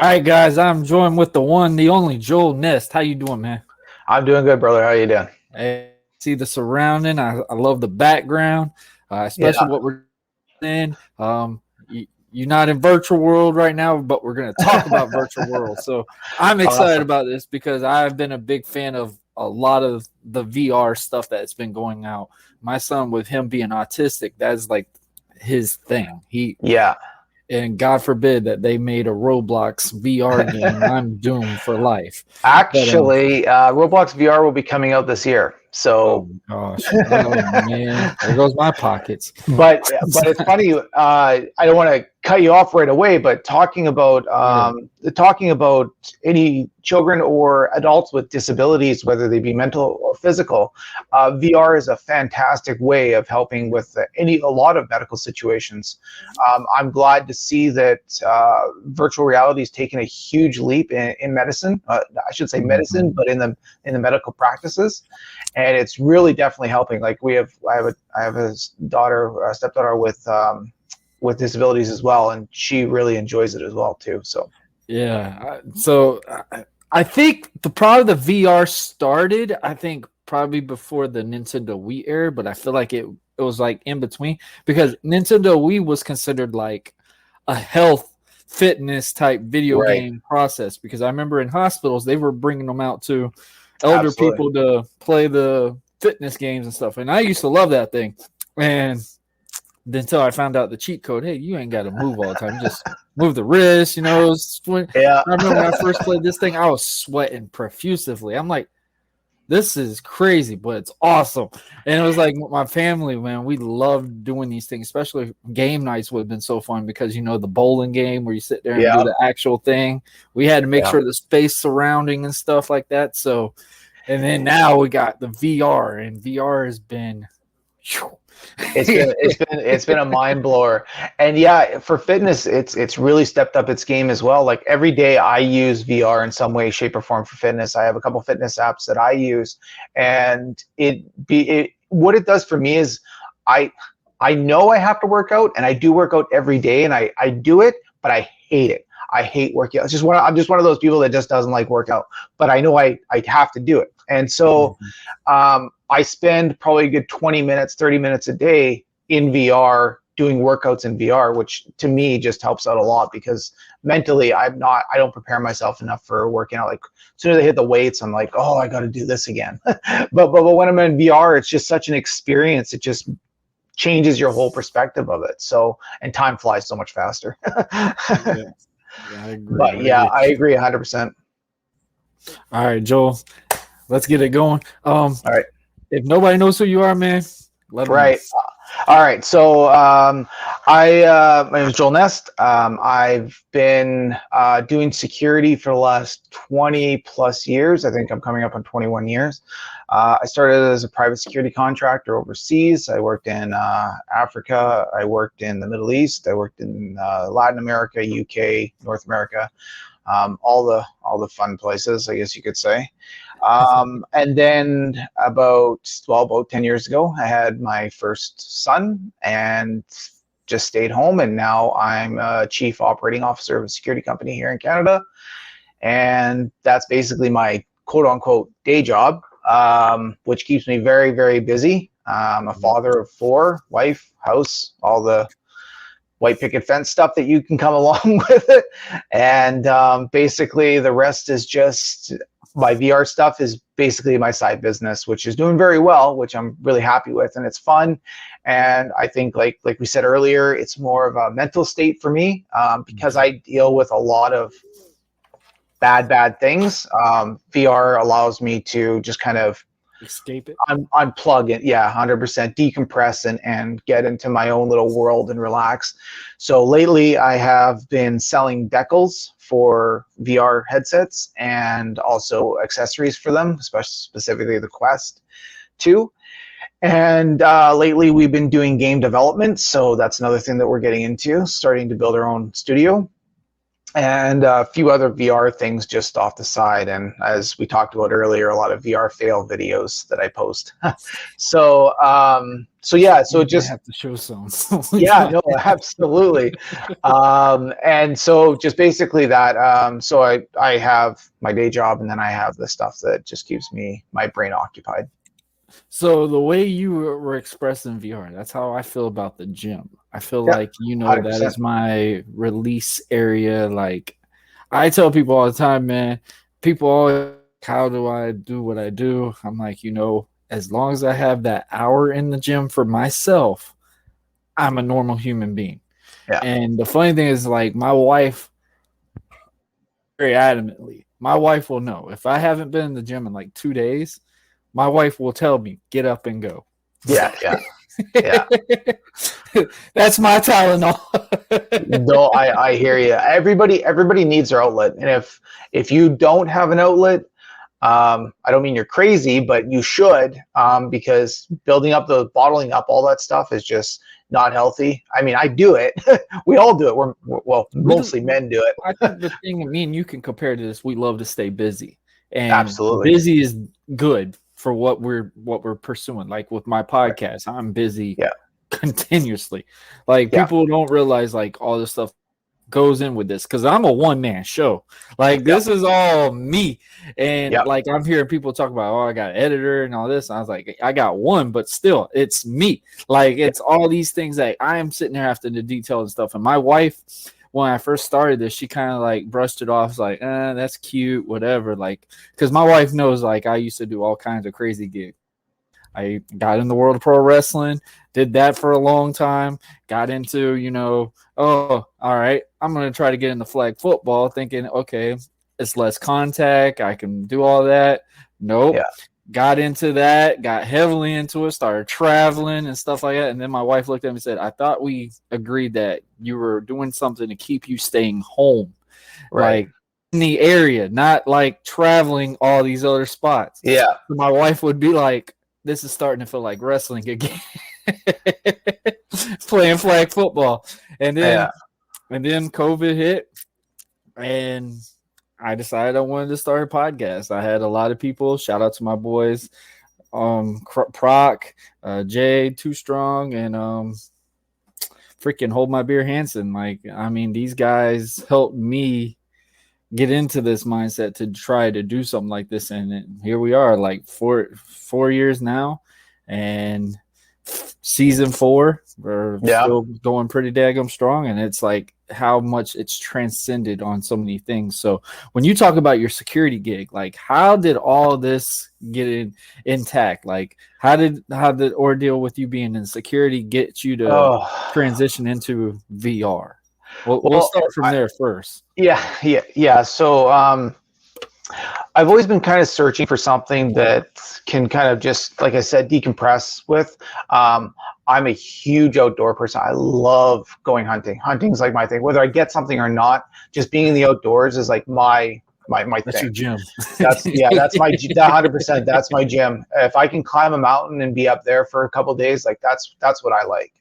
All right, guys, I'm joined with the one, the only Joel Nest. How you doing, man? I'm doing good, brother. How you doing? Hey, see the surrounding. I love the background, especially Yeah. what we're in. You're not in virtual world right now, but we're going to talk about virtual world. So I'm excited Awesome. about this because I've been a big fan of a lot of the VR stuff that's been going out. My son, with him being autistic, that's like his thing. Yeah. And God forbid that they made a Roblox VR game. I'm doomed for life. But Actually, Roblox VR will be coming out this year. oh So, my gosh, oh man, there goes my pockets. but it's funny. I don't want to cut you off right away, but Yeah. talking about any children or adults with disabilities, whether they be mental or physical, VR is a fantastic way of helping with a lot of medical situations. I'm glad to see that virtual reality has taken a huge leap in medicine. I should say medicine, Mhm. but in the medical practices, and it's really definitely helping. Like I have a daughter, a stepdaughter with disabilities as well, and she really enjoys it as well too. So Yeah. I think probably the VR started. I think probably before the Nintendo Wii era, but I feel like it was like in between because Nintendo Wii was considered like a health fitness type video right, game process because I remember in hospitals they were bringing them out to elder absolutely, people to play the fitness games and stuff, and I used to love that thing. And until I found out the cheat code, hey, you ain't got to move all the time. Just move the wrist, yeah. I remember when I first played this thing, I was sweating profusively. I'm like, this is crazy, but it's awesome. And it was like my family, man, we loved doing these things, especially game nights would have been so fun because, the bowling game where you sit there and do Yeah, the actual thing. We had to make yeah. sure the space surrounding and stuff like that. So, and then now we got the VR, and VR has been. It's been a mind blower, and yeah, for fitness, it's really stepped up its game as well. Like every day, I use VR in some way, shape, or form for fitness. I have a couple fitness apps that I use, and what it does for me is, I I know I have to work out, and I do work out every day, and I do it, but I hate it. I hate working out. I'm just one of those people that just doesn't like workout, but I know I have to do it, and so I spend probably a good 20 minutes, 30 minutes a day in VR doing workouts in VR, which to me just helps out a lot because mentally I don't prepare myself enough for working out. Like as soon as I hit the weights, I'm like, oh, I got to do this again. But when I'm in VR, it's just such an experience. It just changes your whole perspective of it. So, and time flies so much faster. Yeah, yeah, I agree. But I yeah, agree. I agree 100%. All right, Joel, let's get it going. All right. If nobody knows who you are, man, let them know. Right. All right. So my name is Joel Nest. I've been doing security for the last 20 plus years. I think I'm coming up on 21 years. I started as a private security contractor overseas. I worked in Africa. I worked in the Middle East. I worked in Latin America, UK, North America, all the fun places, I guess you could say. And then about 10 years ago, I had my first son and just stayed home. And now I'm a chief operating officer of a security company here in Canada. And that's basically my quote unquote day job, which keeps me very, very busy. I'm a father of four, wife, house, all the white picket fence stuff that you can come along with it. And basically the rest is just my VR stuff is basically my side business, which is doing very well, which I'm really happy with, and it's fun. And I think, like we said earlier, it's more of a mental state for me because I deal with a lot of bad things. VR allows me to just kind of Escape it. unplug it, yeah, 100% decompress and get into my own little world and relax. So lately I have been selling decals for VR headsets and also accessories for them, especially specifically the Quest 2. And lately we've been doing game development, so that's another thing that we're getting into, starting to build our own studio. and a few other VR things just off the side. And as we talked about earlier, a lot of VR fail videos that I post. So yeah, so You it just have to show some. yeah, no, absolutely. And so just basically that. So I have my day job, and then I have the stuff that just keeps my brain occupied. So the way you were expressing VR, that's how I feel about the gym. I feel Yeah, like, you know, that 100%. is my release area. Like I tell people all the time, man, people always, how do I do what I do? I'm like, you know, as long as I have that hour in the gym for myself, I'm a normal human being. Yeah, And the funny thing is, like, my wife, very adamantly, my wife will know if I haven't been in the gym in like 2 days, my wife will tell me, get up and go. yeah, yeah, yeah. That's my Tylenol. No, I hear you. Everybody needs their outlet, and if you don't have an outlet, I don't mean you're crazy, but you should, because building up bottling up all that stuff is just not healthy. I mean, I do it. We all do it. Well, mostly men do it. I think the thing that me and you can compare to this, we love to stay busy, and Absolutely. busy is good for what we're pursuing. Like with my Right. podcast, I'm busy Yeah. continuously. Like Yeah. people don't realize like all this stuff goes in with this because I'm a one-man show. Like this is all me. And Yeah. like I'm hearing people talk about, oh, I got an editor and all this. And I was like, I got one, but still it's me. Like it's all these things that I am sitting there after the detail and stuff. And my wife, when I first started this, she kind of like brushed it off, like, that's cute, whatever. Like, because my wife knows like I used to do all kinds of crazy gigs. I got in the world of pro wrestling, did that for a long time, got into, you know, oh, all right, I'm going to try to get into flag football, thinking, okay, it's less contact. I can do all that. Nope. Yeah. Got into that, got heavily into it, started traveling and stuff like that. And then my wife looked at me and said, I thought we agreed that you were doing something to keep you staying home. Right. Like in the area, not like traveling all these other spots. Yeah. So my wife would be like, this is starting to feel like wrestling again. Playing flag football. And then COVID hit, and I decided I wanted to start a podcast. I had a lot of people, shout out to my boys, Proc, Jay, Too Strong, and freaking Hold My Beer Hansen. Like, I mean, these guys helped me get into this mindset to try to do something like this, and here we are, like 4 years now, and season 4, we're still going pretty daggum strong, and it's like how much it's transcended on so many things. So when you talk about your security gig, like how did all this get intact? Like how did the ordeal with you being in security get you to transition into VR? We'll start from there first. Yeah. So I've always been kind of searching for something that can kind of just, like I said, decompress with. I'm a huge outdoor person. I love going hunting. Hunting's like my thing. Whether I get something or not, just being in the outdoors is like my That's thing. your gym. That's my 100%. That's my gym. If I can climb a mountain and be up there for a couple of days, like that's what I like.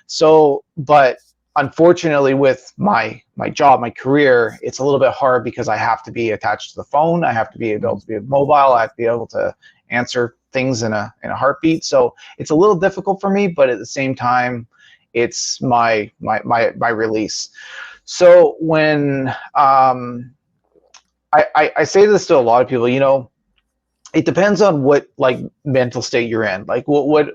So, but unfortunately with my job, my career, it's a little bit hard because I have to be attached to the phone. I have to be able to be mobile. I have to be able to answer things in a heartbeat. So it's a little difficult for me, but at the same time, it's my release. So when I say this to a lot of people, you know, it depends on what like mental state you're in. Like what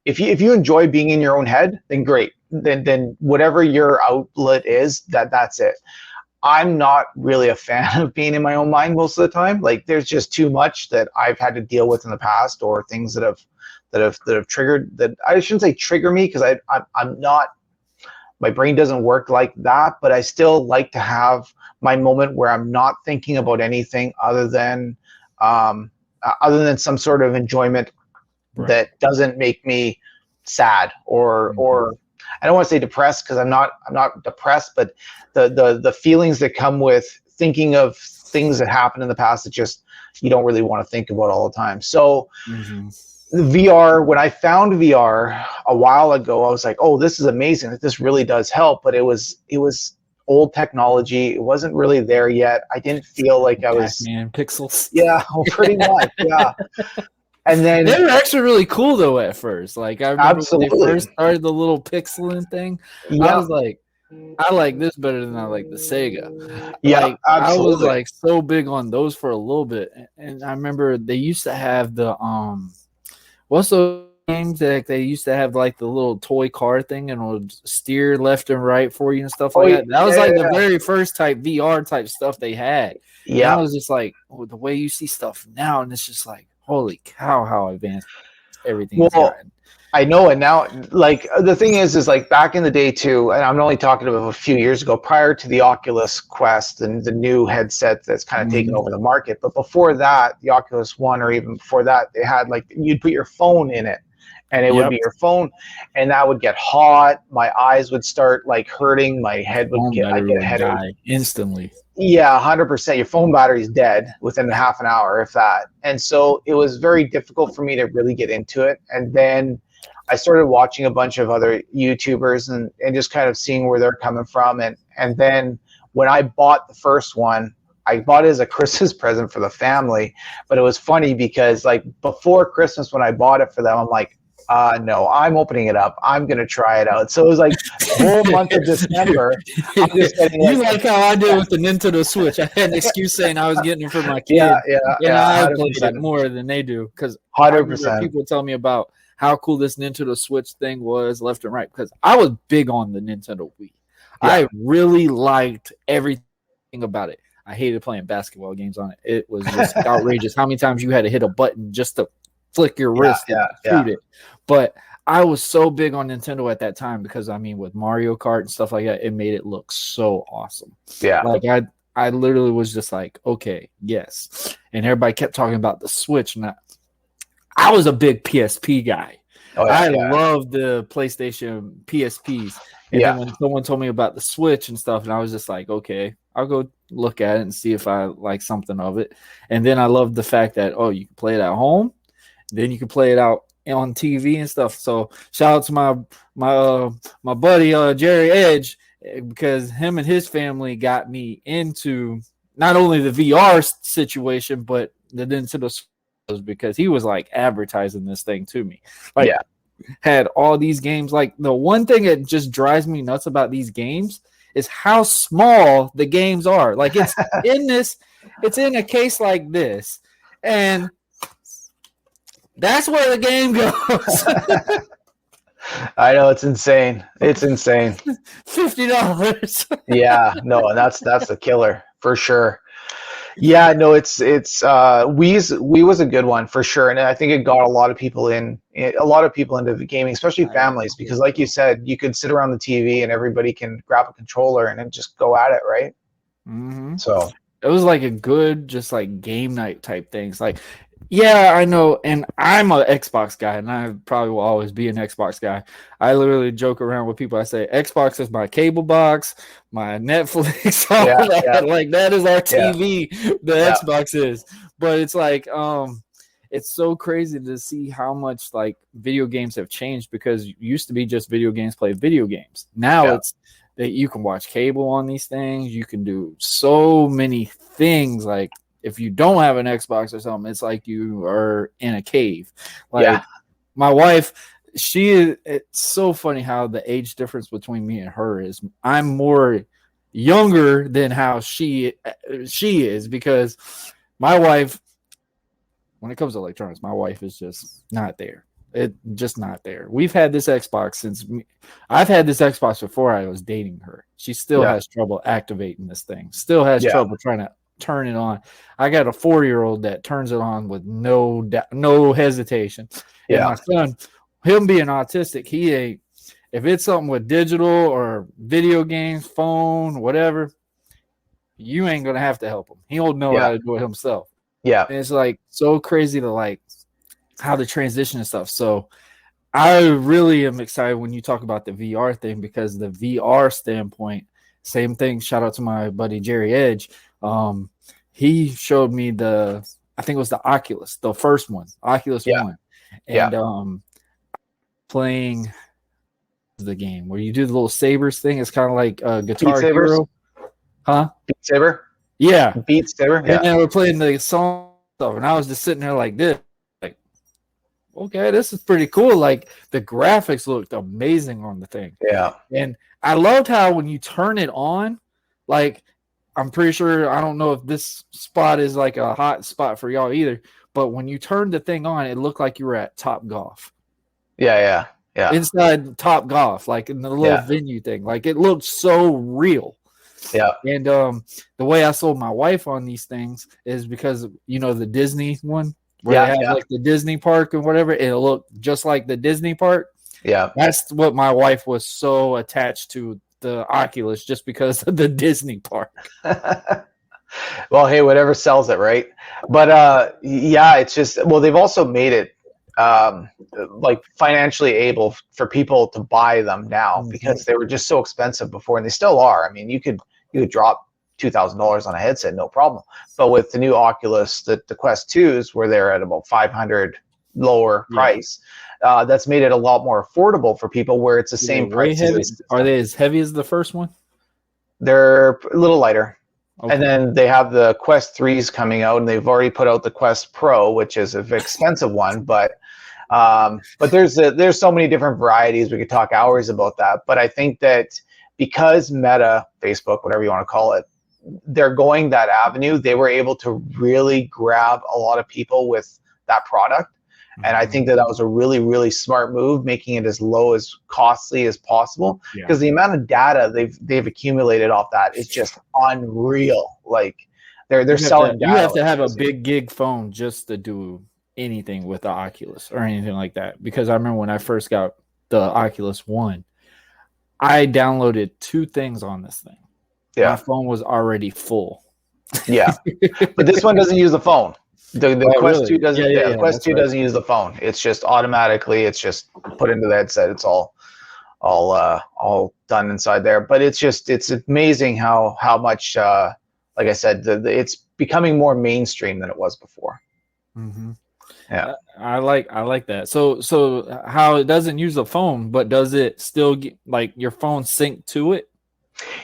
if you enjoy being in your own head, then great. Then whatever your outlet is, that's it. I'm not really a fan of being in my own mind most of the time. Like there's just too much that I've had to deal with in the past, or things that have triggered, that I shouldn't say trigger me, because I'm not, my brain doesn't work like that, but I still like to have my moment where I'm not thinking about anything other than some sort of enjoyment that doesn't make me sad or I don't want to say depressed, because I'm not depressed, but the feelings that come with thinking of things that happened in the past that just you don't really want to think about all the time. So the VR, when I found VR a while ago, I was like, oh, this is amazing, that this really does help. But it was old technology. It wasn't really there yet. I didn't feel like I was. Pac-Man pixels. Yeah, well, pretty much. Yeah. And then they were actually really cool though at first. Like I remember when absolutely. they first started the little pixeling thing. Yeah. I was like, I like this better than I like the Sega. Yeah, like, absolutely. I was like so big on those for a little bit, and I remember they used to have the what's those games that they used to have like the little toy car thing and would steer left and right for you and stuff like that. That was like the very first type VR type stuff they had. Yeah, I was just like, the way you see stuff now, and it's just like, holy cow, how advanced everything's gotten. I know it now. Like the thing is like back in the day too, and I'm only talking about a few years ago, prior to the Oculus Quest and the new headset that's kind of taken over the market. But before that, the Oculus One, or even before that, they had like you'd put your phone in it, and it would be your phone, and that would get hot. My eyes would start like hurting. My head would get a headache instantly. Yeah, 100%. Your phone battery is dead within half an hour, if that. And so it was very difficult for me to really get into it. And then I started watching a bunch of other YouTubers and just kind of seeing where they're coming from. And then when I bought the first one, I bought it as a Christmas present for the family. But it was funny because like before Christmas when I bought it for them, I'm like, no, I'm opening it up. I'm going to try it out. So it was like the whole month of December. I'm just getting like how I did with the Nintendo Switch. I had an excuse saying I was getting it for my kid. I played it more than they do because 100%. People tell me about how cool this Nintendo Switch thing was left and right because I was big on the Nintendo Wii. Yeah. I really liked everything about it. I hated playing basketball games on it. It was just outrageous how many times you had to hit a button just to flick your wrist and shoot it. But I was so big on Nintendo at that time because I mean with Mario Kart and stuff like that, it made it look so awesome. Yeah. Like I literally was just like, okay, yes. And everybody kept talking about the Switch. And I was a big PSP guy. I loved the PlayStation PSPs. And then when someone told me about the Switch and stuff, and I was just like, okay, I'll go look at it and see if I like something of it. And then I loved the fact that, you can play it at home. Then you can play it out on TV and stuff. So shout out to my buddy Jerry Edge because him and his family got me into not only the VR situation but the Nintendo Switch because he was like advertising this thing to me. Like had all these games. Like the one thing that just drives me nuts about these games is how small the games are. Like it's it's in a case like this and that's where the game goes. I know it's insane. It's insane. $50. Yeah, no, and that's the killer for sure. Yeah, no, it's Wii was a good one for sure, and I think it got a lot of people into the gaming, especially families, because like you said, you could sit around the TV and everybody can grab a controller and then just go at it, right? Mm-hmm. So it was like a good, just like game night type things, like. Yeah, I know, and I'm an Xbox guy, and I probably will always be an Xbox guy. I literally joke around with people. I say Xbox is my cable box, my Netflix, all that. Like that is our TV. The Xbox is, but it's like, it's so crazy to see how much like video games have changed because it used to be just video games play video games. Now it's that you can watch cable on these things. You can do so many things like. If you don't have an Xbox or something, it's like you are in a cave. Like my wife, it's so funny how the age difference between me and her is. I'm more younger than how she is because my wife, when it comes to electronics, my wife is just not there. It just not there. We've had this Xbox I've had this Xbox before I was dating her. She still has trouble activating this thing. Still has trouble trying to turn it on. I got a 4-year-old that turns it on with no hesitation. And my son, him being autistic, he ain't. If it's something with digital or video games, phone, whatever, you ain't gonna have to help him. He'll know how to do it himself. Yeah, and it's like so crazy to like how the transition and stuff. So I really am excited when you talk about the VR thing because the VR standpoint, same thing. Shout out to my buddy Jerry Edge. He showed me I think it was the Oculus, the first one, Oculus One, and playing the game where you do the little sabers thing. It's kind of like Guitar Hero. Huh? Beat Saber? Yeah. Beat Saber? And Yeah. they were playing the song stuff, and I was just sitting there like this, like, okay, this is pretty cool. Like the graphics looked amazing on the thing. Yeah. And I loved how when you turn it on, like I'm pretty sure, I don't know if this spot is like a hot spot for y'all either, but when you turned the thing on, it looked like you were at Top Golf. Yeah. Inside Top Golf, like in the little venue thing. Like it looked so real. Yeah. And the way I sold my wife on these things is because, you know, the Disney one where they have like the Disney park and whatever, it'll look just like the Disney park. Yeah. That's what my wife was so attached to the Oculus, just because of the Disney park. Well, hey, whatever sells it, right? But yeah, it's just, well, they've also made it like financially able for people to buy them now, because they were just so expensive before, and they still are. I mean, you could drop $2,000 on a headset, no problem. But with the new Oculus, the Quest 2s, where they're at about $500 lower price, that's made it a lot more affordable for people, where it's the same price. Are they as heavy as the first one? They're a little lighter. Okay. And then they have the Quest 3s coming out, and they've already put out the Quest Pro, which is an expensive one, but there's so many different varieties. We could talk hours about that. But I think that because Meta, Facebook, whatever you want to call it, they're going that avenue, they were able to really grab a lot of people with that product. And I think that was a really, really smart move, making it as low as costly as possible, because the amount of data they've accumulated off that is just unreal. Like they're selling data. You have to have a big gig phone just to do anything with the Oculus or anything like that. Because I remember when I first got the Oculus One, I downloaded 2 things on this thing. Yeah. My phone was already full. Yeah. But this one doesn't use the phone. The Quest 2 doesn't. The Quest 2 doesn't use the phone. It's just automatically. It's just put into the headset. It's all done inside there. But it's amazing how much, like I said, it's becoming more mainstream than it was before. Mm-hmm. Yeah, I like that. So how it doesn't use the phone, but does it still get, like, your phone sync to it?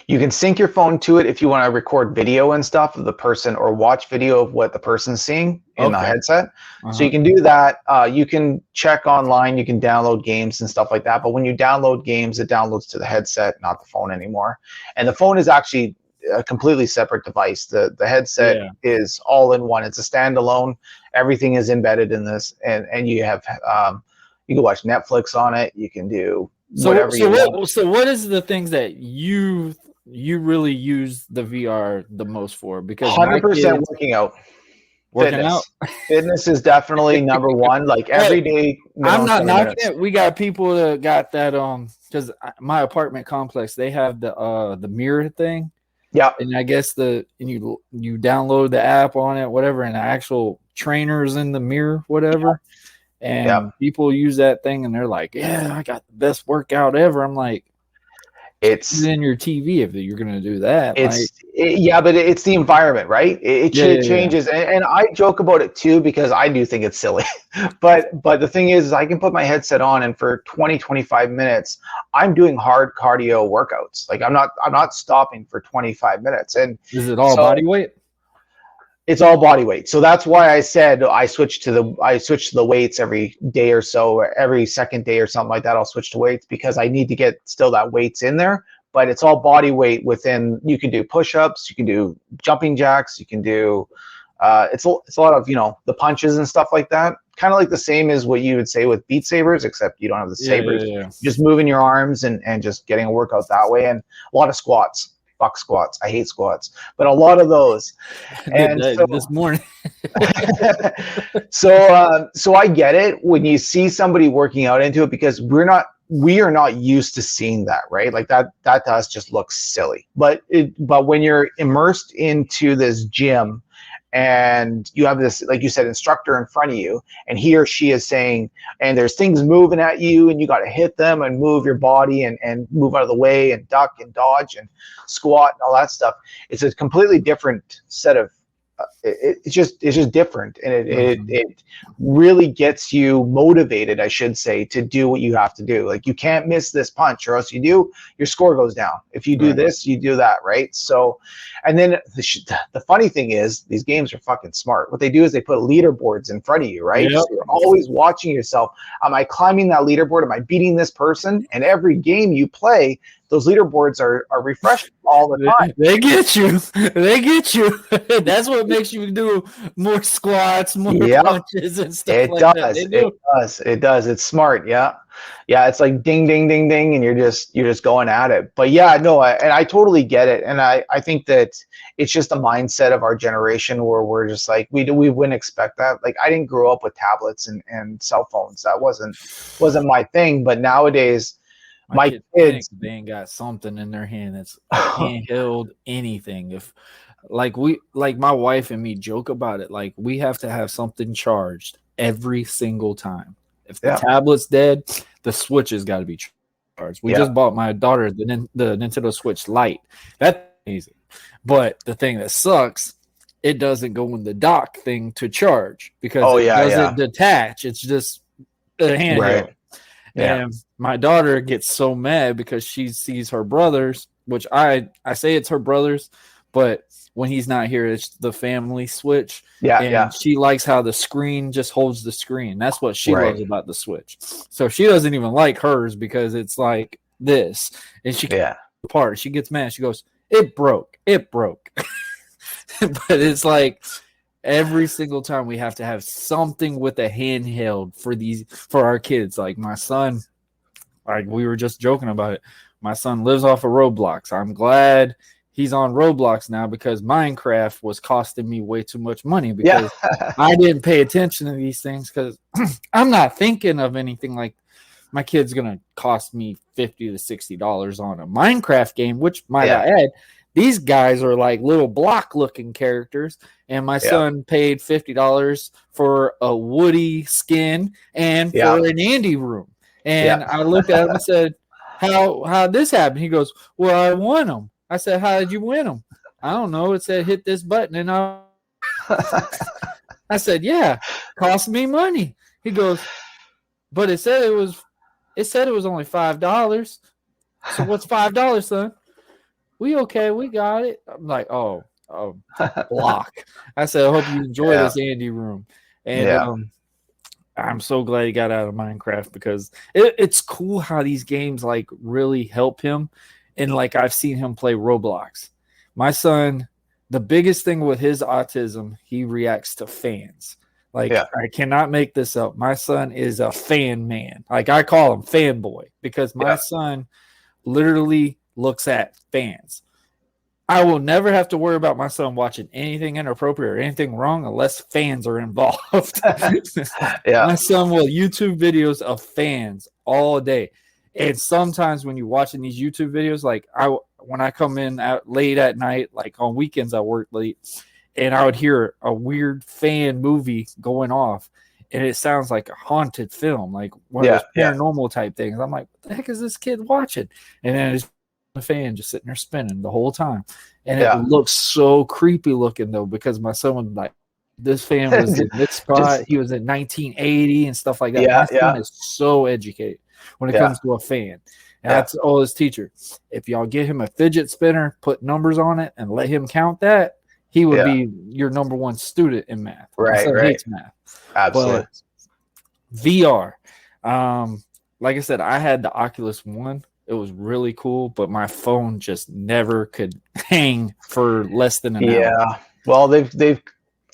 You can sync your phone to it if you want to record video and stuff of the person, or watch video of what the person's seeing in the headset. So you can do that. You can check online. You can download games and stuff like that. But when you download games, it downloads to the headset, not the phone anymore. And the phone is actually a completely separate device. The headset is all in one. It's a standalone. Everything is embedded in this, and you have you can watch Netflix on it. You can do whatever you want. So what is the things that you really use the VR the most for? Because 100% working out. Fitness is definitely number one. Like every day. I'm not knocking it. We got people that got that because my apartment complex, they have the mirror thing. Yeah. And I guess you download the app on it, whatever, and the actual trainers in the mirror, whatever. And people use that thing and they're like, yeah, I got the best workout ever. I'm like, it's in your TV if you're going to do that. But it's the environment, right? It changes. Yeah. And I joke about it too, because I do think it's silly. but the thing is I can put my headset on, and for 20-25 minutes, I'm doing hard cardio workouts. Like I'm not stopping for 25 minutes. And is it all body weight? It's all body weight. So that's why I said I switch to the weights every day or so, or every second day or something like that. I'll switch to weights because I need to get still that weights in there, but it's all body weight within. You can do push-ups, you can do jumping jacks, you can do, it's a lot of, the punches and stuff like that. Kind of like the same as what you would say with Beat Sabers, except you don't have the sabers. Just moving your arms and just getting a workout that way. And a lot of squats. Fuck squats. I hate squats, but a lot of those. And this morning. So I get it when you see somebody working out into it, because we are not used to seeing that, right? Like that to us just looks silly. But when you're immersed into this gym, and you have this, like you said, instructor in front of you, and he or she is saying, and there's things moving at you, and you got to hit them and move your body and move out of the way and duck and dodge and squat and all that stuff. It's a completely different set of it's just different, and it really gets you motivated, I should say, to do what you have to do. Like, you can't miss this punch, or else your score goes down. If you do this, you do that, right? So, and then the funny thing is, these games are fucking smart. What they do is they put leaderboards in front of you, right? Yep. So you're always watching yourself. Am I climbing that leaderboard? Am I beating this person? And every game you play, those leaderboards are refreshed all the time. They get you. They get you. That's what makes you do more squats, more punches, and stuff that. It does. It's smart. Yeah. It's like ding, ding, ding, ding, and you're just going at it. But yeah, no, I totally get it, and I think that it's just a mindset of our generation where we're just like, we wouldn't expect that. Like, I didn't grow up with tablets and cell phones. That wasn't my thing. But nowadays, my kids, they ain't got something in their hand that's handheld anything. If like my wife and me joke about it, like, we have to have something charged every single time. If the tablet's dead, the Switch has got to be charged. We just bought my daughter the Nintendo Switch Lite. That's amazing. But the thing that sucks, it doesn't go in the dock thing to charge because it doesn't detach. It's just a handheld. Right. Yeah. And my daughter gets so mad because she sees her brothers, which I say it's her brothers, but when he's not here, it's the family Switch. And she likes how the screen just holds the screen. That's what she loves about the Switch. So she doesn't even like hers because it's like this. And she apart. She gets mad. She goes, "It broke. It broke." But it's like every single time we have to have something with a handheld for our kids. Like my son, like we were just joking about it. My son lives off of Roblox. I'm glad he's on Roblox now because Minecraft was costing me way too much money because I didn't pay attention to these things because I'm not thinking of anything like my kid's going to cost me $50 to $60 on a Minecraft game, which might I add, these guys are like little block looking characters. And my son paid $50 for a Woody skin and for an Andy room. And I looked at him and said, how'd this happen? He goes, "Well, I won them." I said, "How did you win them?" "I don't know. It said hit this button." And I said, "Yeah, cost me money." He goes, "But it said it was only $5. So what's $5, son?" "We okay, we got it." I'm like, oh, block. I said, "I hope you enjoy this Andy room." And I'm so glad he got out of Minecraft because it's cool how these games like really help him. And like I've seen him play Roblox. My son, the biggest thing with his autism, he reacts to fans. Like I cannot make this up. My son is a fan man. Like I call him fanboy because my son literally looks at fans. I will never have to worry about my son watching anything inappropriate or anything wrong unless fans are involved. My son will YouTube videos of fans all day. And sometimes when you're watching these YouTube videos, like when I come in late at night, like on weekends I work late, and I would hear a weird fan movie going off, and it sounds like a haunted film, like one of those paranormal type things. I'm like, what the heck is this kid watching? And then it's a fan just sitting there spinning the whole time. And it looks so creepy looking though, because my son was like, this fan was in this spot. He was in 1980 and stuff like that. My son is so educated when it comes to a fan. And that's all his teacher. If y'all get him a fidget spinner, put numbers on it, and let him count that, he would be your number one student in math. Right. Hates math. Absolutely. But VR. Like I said, I had the Oculus One. It was really cool, but my phone just never could hang for less than an hour. Yeah. Well, they've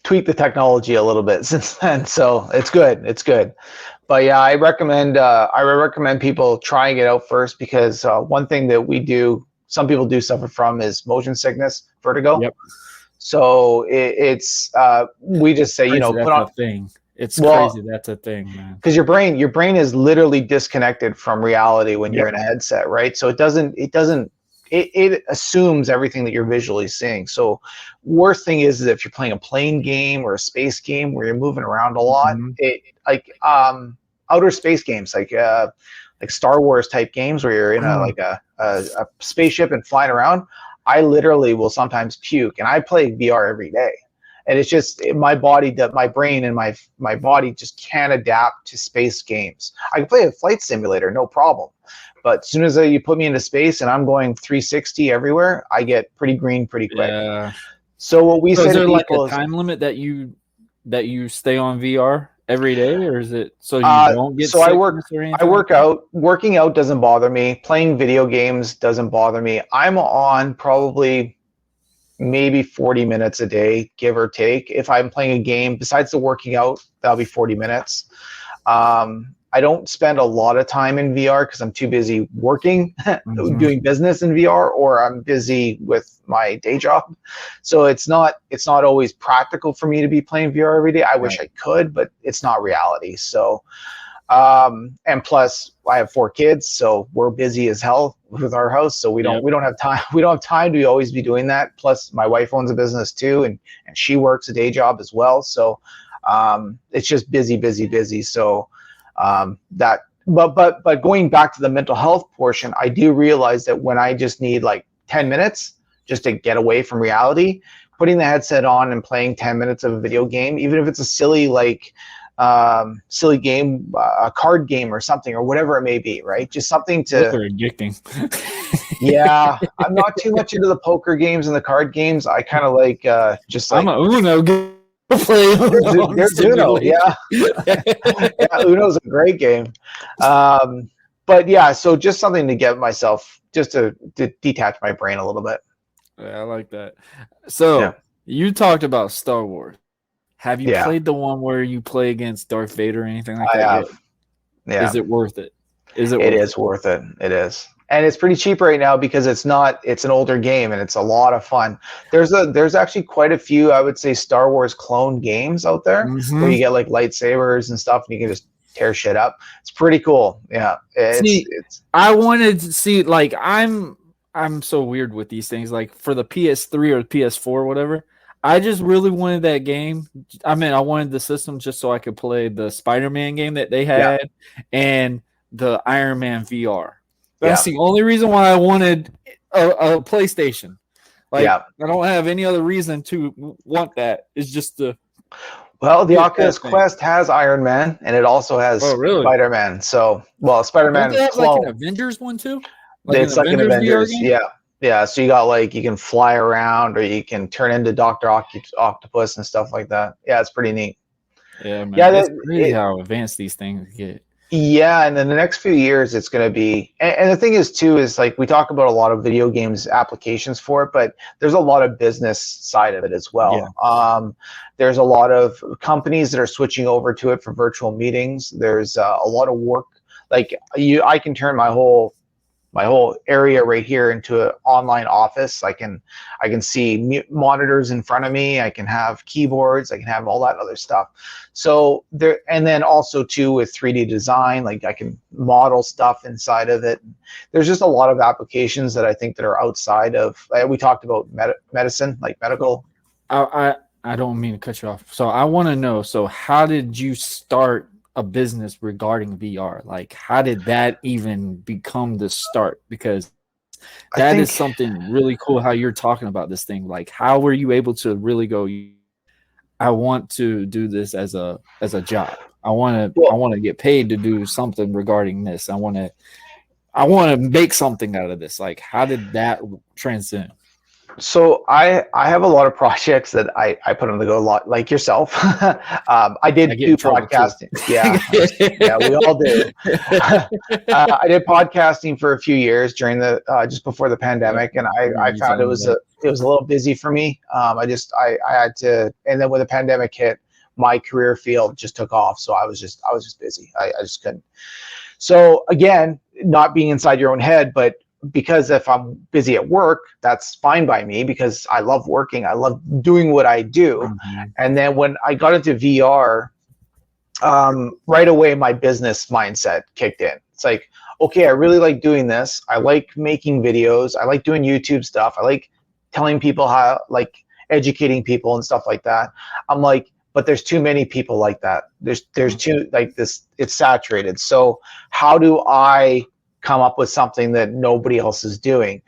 tweaked the technology a little bit since then, so it's good. It's good. But yeah, I recommend people trying it out first because one thing that some people do suffer from is motion sickness, vertigo. Yep. So we just say, put on a thing. It's crazy. That's a thing, man. Because your brain is literally disconnected from reality when you're in a headset, right? So it assumes everything that you're visually seeing. So worst thing is if you're playing a plane game or a space game where you're moving around a lot, outer space games like Star Wars type games where you're in a spaceship and flying around, I literally will sometimes puke, and I play VR every day. and it's just my body, that my brain and my body just can't adapt to space games. I can play a flight simulator, no problem, but as soon as you put me into space and I'm going 360 everywhere, I get pretty green pretty quick. Yeah. So what we say is to there people like a time limit that you stay on VR every day, or is it so you don't get so working out doesn't bother me. Playing video games doesn't bother me. I'm on probably maybe 40 minutes a day, give or take. If I'm playing a game, besides the working out, that'll be 40 minutes. I don't spend a lot of time in VR because I'm too busy working, doing business in VR, or I'm busy with my day job. So it's not always practical for me to be playing VR every day. I wish I could, but it's not reality. So, and plus I have 4 kids, so we're busy as hell with our house. So we don't have time. We don't have time to always be doing that. Plus my wife owns a business too, and she works a day job as well. So it's just busy. So but going back to the mental health portion, I do realize that when I just need like 10 minutes just to get away from reality, putting the headset on and playing 10 minutes of a video game, even if it's a silly game, a card game or something, or whatever it may be, right? Just something to. Those are addicting. Yeah, I'm not too much into the poker games and the card games. I kind of like just like. I'm a Uno game. Play Uno. There's Uno, yeah. Uno's a great game. But yeah, so just something to get myself, just to detach my brain a little bit. Yeah, I like that. So you talked about Star Wars. Have you played the one where you play against Darth Vader or anything like that? I have. Yeah. Is it worth it? It is worth it. It is. And it's pretty cheap right now because it's an older game and it's a lot of fun. There's actually quite a few, I would say, Star Wars clone games out there where you get like lightsabers and stuff and you can just tear shit up. It's pretty cool. Yeah. I wanted to see, like, I'm so weird with these things. Like for the PS3 or the PS4 or whatever, I just really wanted that game. I mean, I wanted the system just so I could play the Spider-Man game that they had and the Iron Man VR. That's the only reason why I wanted a PlayStation. Like, I don't have any other reason to want that. It's just the. Well, the Oculus Quest has Iron Man, and it also has Spider-Man. So, Spider-Man. Don't they have like an Avengers one too? It's like an Avengers. Yeah. So you got like you can fly around, or you can turn into Dr. Octopus and stuff like that. Yeah, it's pretty neat. Yeah, man. Yeah, that's really how advanced these things get. Yeah, and in the next few years, it's going to be, and the thing is too, is like we talk about a lot of video games applications for it, but there's a lot of business side of it as well. Yeah. There's a lot of companies that are switching over to it for virtual meetings. There's a lot of work. Like I can turn my whole area right here into an online office. I can see monitors in front of me. I can have keyboards. I can have all that other stuff. So there, and then also too with 3D design, like I can model stuff inside of it. There's just a lot of applications that I think that are outside of. We talked about medicine, like medical. I don't mean to cut you off. So I want to know. So how did you start a business regarding VR? Like, how did that even become the start? Because that is something really cool how you're talking about this thing. Like, how were you able to really go, I want to do this as a job. I want to get paid to do something regarding this. I want to make something out of this. Like, how did that transcend? So I have a lot of projects that I put on the go a lot, like yourself. I did do podcasting. Yeah, we all do. I did podcasting for a few years during the just before the pandemic, and I found it was a little busy for me. I had to, and then when the pandemic hit, my career field just took off. So I was just busy. I just couldn't. So again, not being inside your own head, but because if I'm busy at work, that's fine by me because I love working. I love doing what I do. Mm-hmm. And then when I got into VR, right away, my business mindset kicked in. It's like, okay, I really like doing this. I like making videos. I like doing YouTube stuff. I like telling people how, like educating people and stuff like that. I'm like, but there's too many people like that. There's too, like this, it's saturated. So how do I come up with something that nobody else is doing?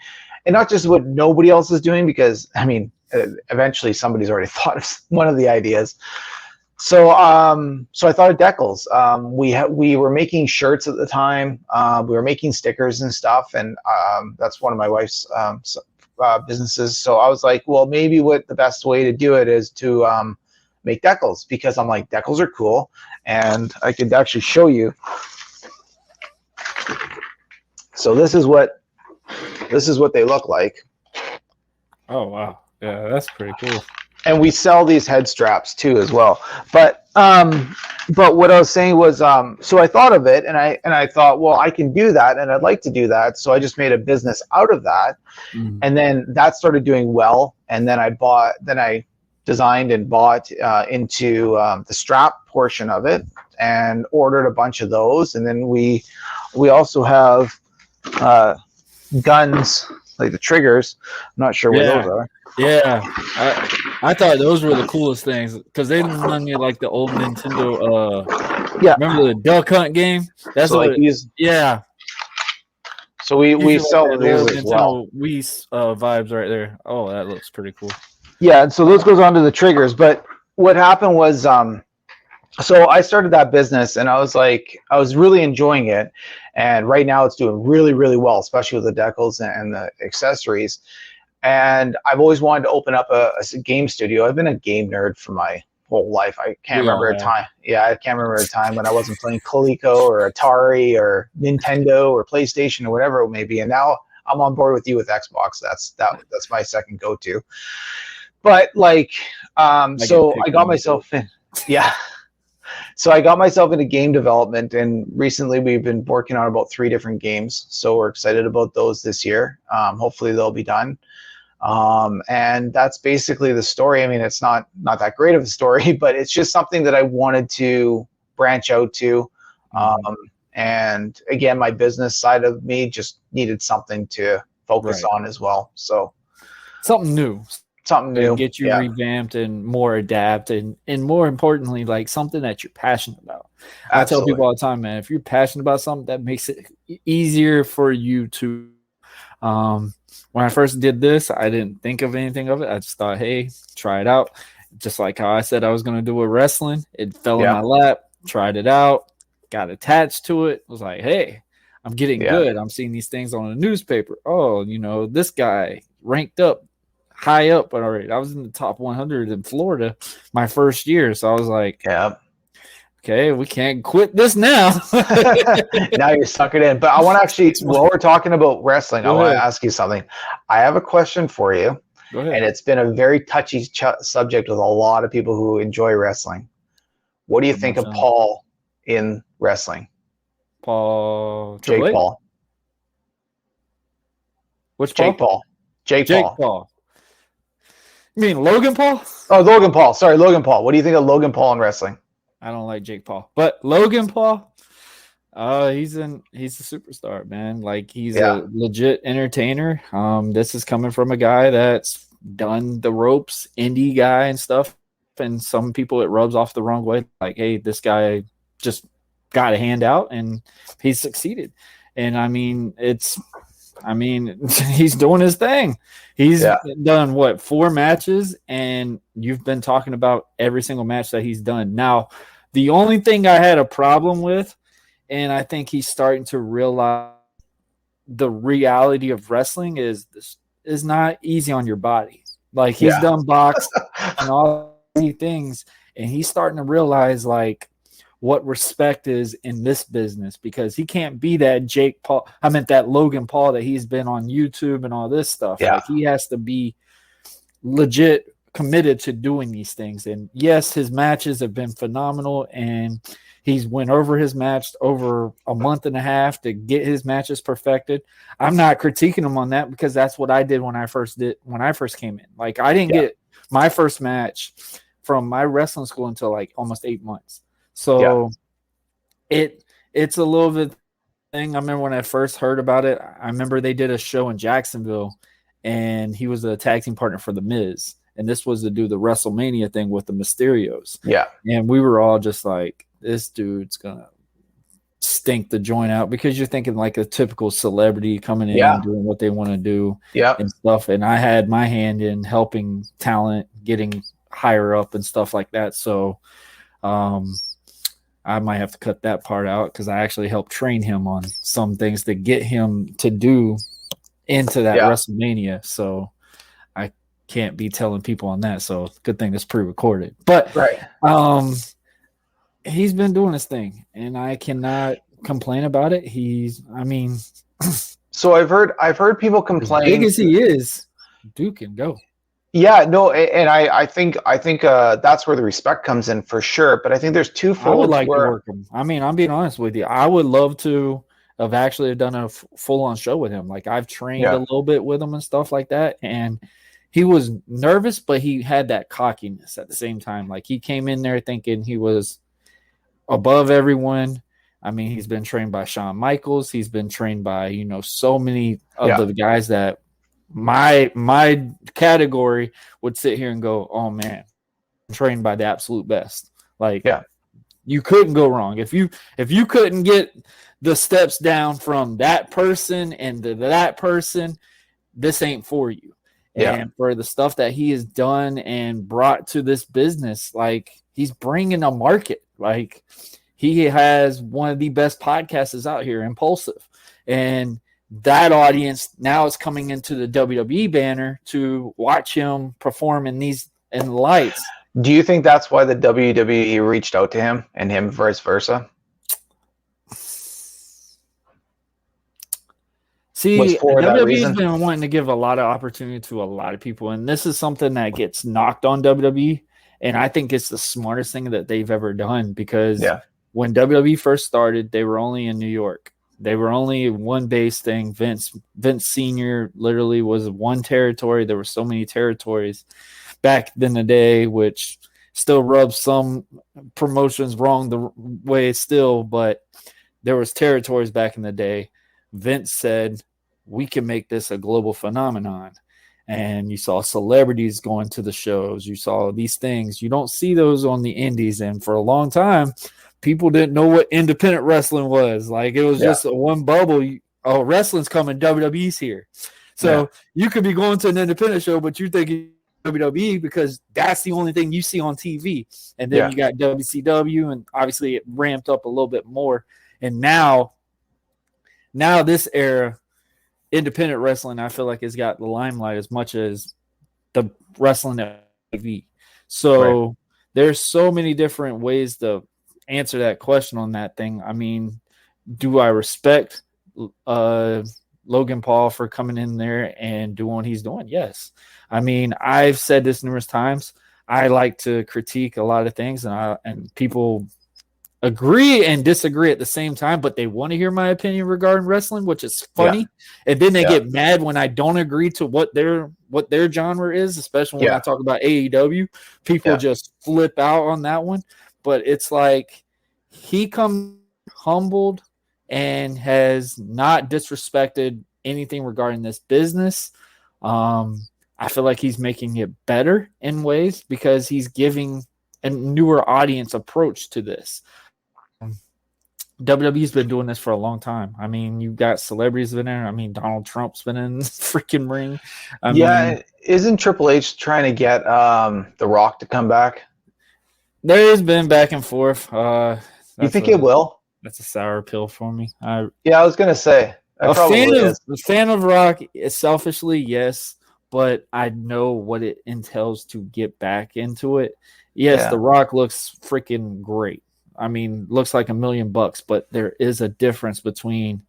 And not just what nobody else is doing, because I mean, eventually somebody's already thought of one of the ideas. So so I thought of Decals. We were making shirts at the time. We were making stickers and stuff, and that's one of my wife's businesses. So I was like, well, maybe what the best way to do it is to make decals, because I'm like, decals are cool, and I could actually show you. So this is what they look like. Oh wow, yeah, that's pretty cool. And we sell these head straps too as well. But what I was saying was, so I thought of it, and I thought, well, I can do that, and I'd like to do that. So I just made a business out of that, and then that started doing well. And then I designed and bought into the strap portion of it, and ordered a bunch of those. And then we also have guns, like the triggers. I'm not sure where those are. Yeah, I thought those were the coolest things, because they remind me of like the old Nintendo. Remember the Duck Hunt game? That's so what. Like these, yeah. So we sell like these as well. Wii vibes right there. Oh, that looks pretty cool. Yeah, and so those goes on to the triggers. But what happened was, so I started that business, and I was really enjoying it. And right now it's doing really, really well, especially with the decals and the accessories. And I've always wanted to open up a game studio. I've been a game nerd for my whole life. I can't remember a time. Yeah, I can't remember a time when I wasn't playing Coleco or Atari or Nintendo or PlayStation or whatever it may be. And now I'm on board with you with Xbox. That's my second go-to. But like, so I got myself in. Yeah. So I got myself into game development, and recently we've been working on about 3 different games. So we're excited about those this year. Hopefully they'll be done. And that's basically the story. I mean, it's not that great of a story, but it's just something that I wanted to branch out to. And again, my business side of me just needed something to focus on as well. So something new. Get you revamped and more adapted, and more importantly, like something that you're passionate about. Absolutely. I tell people all the time, man, if you're passionate about something, that makes it easier for you to when I first did this, I didn't think of anything of it. I just thought, hey, try it out. Just like how I said I was going to do with wrestling. It fell in my lap, tried it out, got attached to it. Was like, hey, I'm getting good. I'm seeing these things on the newspaper. Oh, this guy ranked up high up already. I was in the top 100 in Florida my first year. So I was like, okay, we can't quit this now. Now you're stuck it in. But I want to actually, while we're talking about wrestling, I want to ask you something. I have a question for you. Go ahead. And it's been a very touchy subject with a lot of people who enjoy wrestling. What do you think of Paul in wrestling? Jake Paul. Which Paul? Jake Paul. Jake Paul. You mean Logan Paul? Oh, Logan Paul. Sorry, Logan Paul. What do you think of Logan Paul in wrestling? I don't like Jake Paul, but Logan Paul, he's a superstar, man. Like, he's a legit entertainer. This is coming from a guy that's done the ropes, indie guy and stuff. And some people, it rubs off the wrong way. Like, hey, this guy just got a hand out and he's succeeded. And he's doing his thing. He's done 4 matches, and you've been talking about every single match that he's done. Now, the only thing I had a problem with, and I think he's starting to realize the reality of wrestling, is this is not easy on your body. Like, he's done box and all these things, and he's starting to realize like what respect is in this business, because he can't be that that Logan Paul that he's been on YouTube and all this stuff. Yeah. Like, he has to be legit committed to doing these things. And yes, his matches have been phenomenal, and he's went over his match over a month and a half to get his matches perfected. I'm not critiquing him on that, because that's what I did when I first came in. Like, I didn't get my first match from my wrestling school until like almost 8 months. So it's a little bit thing. I remember when I first heard about it, I remember they did a show in Jacksonville, and he was a tag team partner for The Miz. And this was to do the WrestleMania thing with the Mysterios. Yeah. And we were all just like, this dude's going to stink the joint out because you're thinking like a typical celebrity coming in Yeah. doing what they want to do Yeah. and stuff. And I had my hand in helping talent getting higher up and stuff like that. So I might have to cut that part out because I actually helped train him on some things to get him to do into that WrestleMania. So I can't be telling people on that. So good thing it's pre-recorded. But he's been doing his thing, and I cannot complain about it. So I've heard people complain. As big as he is, Duke can go. Yeah, no, and I think that's where the respect comes in for sure. But I think there's two folds. I would like to work him. I mean, I'm being honest with you. I would love to have actually done a full-on show with him. Like I've trained a little bit with him and stuff like that, and he was nervous, but he had that cockiness at the same time. Like he came in there thinking he was above everyone. I mean, he's been trained by Shawn Michaels. He's been trained by, so many of the guys that my category would sit here and go, oh man, I'm trained by the absolute best. Like, you couldn't go wrong. If you couldn't get the steps down from that person and to that person, this ain't for you. And for the stuff that he has done and brought to this business, like he's bringing a market. Like he has one of the best podcasts out here, Impulsive. And that audience now is coming into the WWE banner to watch him perform in the lights. Do you think that's why the WWE reached out to him and him vice versa? See, WWE's been wanting to give a lot of opportunity to a lot of people, and this is something that gets knocked on WWE, and I think it's the smartest thing that they've ever done because when WWE first started, they were only in New York. They were only one base thing. Vince Sr. literally was one territory. There were so many territories back in the day, which still rubs some promotions wrong the way still, but there was territories back in the day. Vince said, we can make this a global phenomenon. And you saw celebrities going to the shows. You saw these things. You don't see those on the indies. And for a long time, people didn't know what independent wrestling was. Like it was just a one bubble. Wrestling's coming, WWE's here. So you could be going to an independent show, but you're thinking WWE because that's the only thing you see on TV. And then you got WCW, and obviously it ramped up a little bit more. And now this era, independent wrestling, I feel like has got the limelight as much as the wrestling TV. So there's so many different ways to answer that question on that thing. I mean, do I respect Logan Paul for coming in there and doing what he's doing? Yes. I mean, I've said this numerous times. I like to critique a lot of things, and people agree and disagree at the same time, but they want to hear my opinion regarding wrestling, which is funny. And then they get mad when I don't agree to what their genre is, especially when I talk about AEW. People just flip out on that one. But it's like he comes humbled and has not disrespected anything regarding this business. I feel like he's making it better in ways because he's giving a newer audience approach to this. WWE's been doing this for a long time. I mean, you've got celebrities been there. I mean, Donald Trump's been in the freaking ring. I mean, isn't Triple H trying to get The Rock to come back? There has been back and forth. You think it will? That's a sour pill for me. I was gonna say a fan of Rock. Selfishly, yes, but I know what it entails to get back into it. Yes, The Rock looks freaking great. I mean, looks like $1 million, but there is a difference between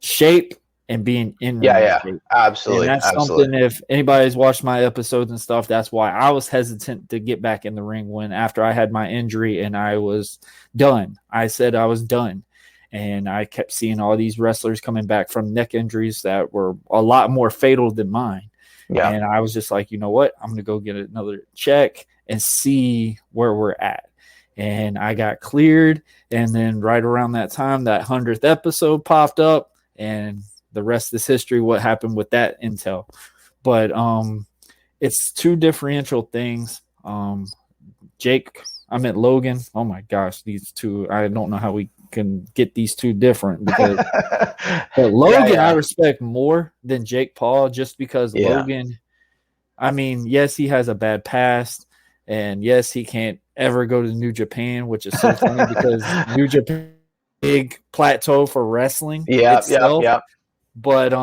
shape and being in shape. Absolutely. And that's something, if anybody's watched my episodes and stuff, that's why I was hesitant to get back in the ring when after I had my injury and I was done. I said I was done. And I kept seeing all these wrestlers coming back from neck injuries that were a lot more fatal than mine. Yeah. And I was just like, you know what? I'm going to go get another check and see where we're at. And I got cleared. And then right around that time, that 100th episode popped up, and the rest is history, what happened with that intel. But it's two differential things. Logan. Oh my gosh, these two, I don't know how we can get these two different because but Logan I respect more than Jake Paul just because Logan, I mean, yes, he has a bad past, and yes, he can't ever go to New Japan, which is so funny because New Japan big plateau for wrestling itself. But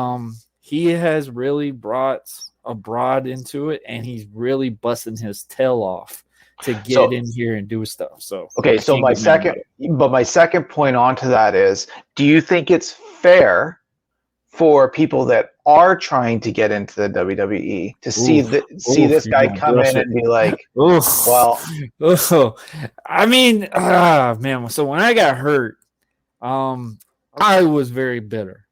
he has really brought a broad into it, and he's really busting his tail off to get in here and do stuff. So so my second point onto that is, do you think it's fair for people that are trying to get into the WWE to see this guy come in and be like, well, I mean, man. So when I got hurt, I was very bitter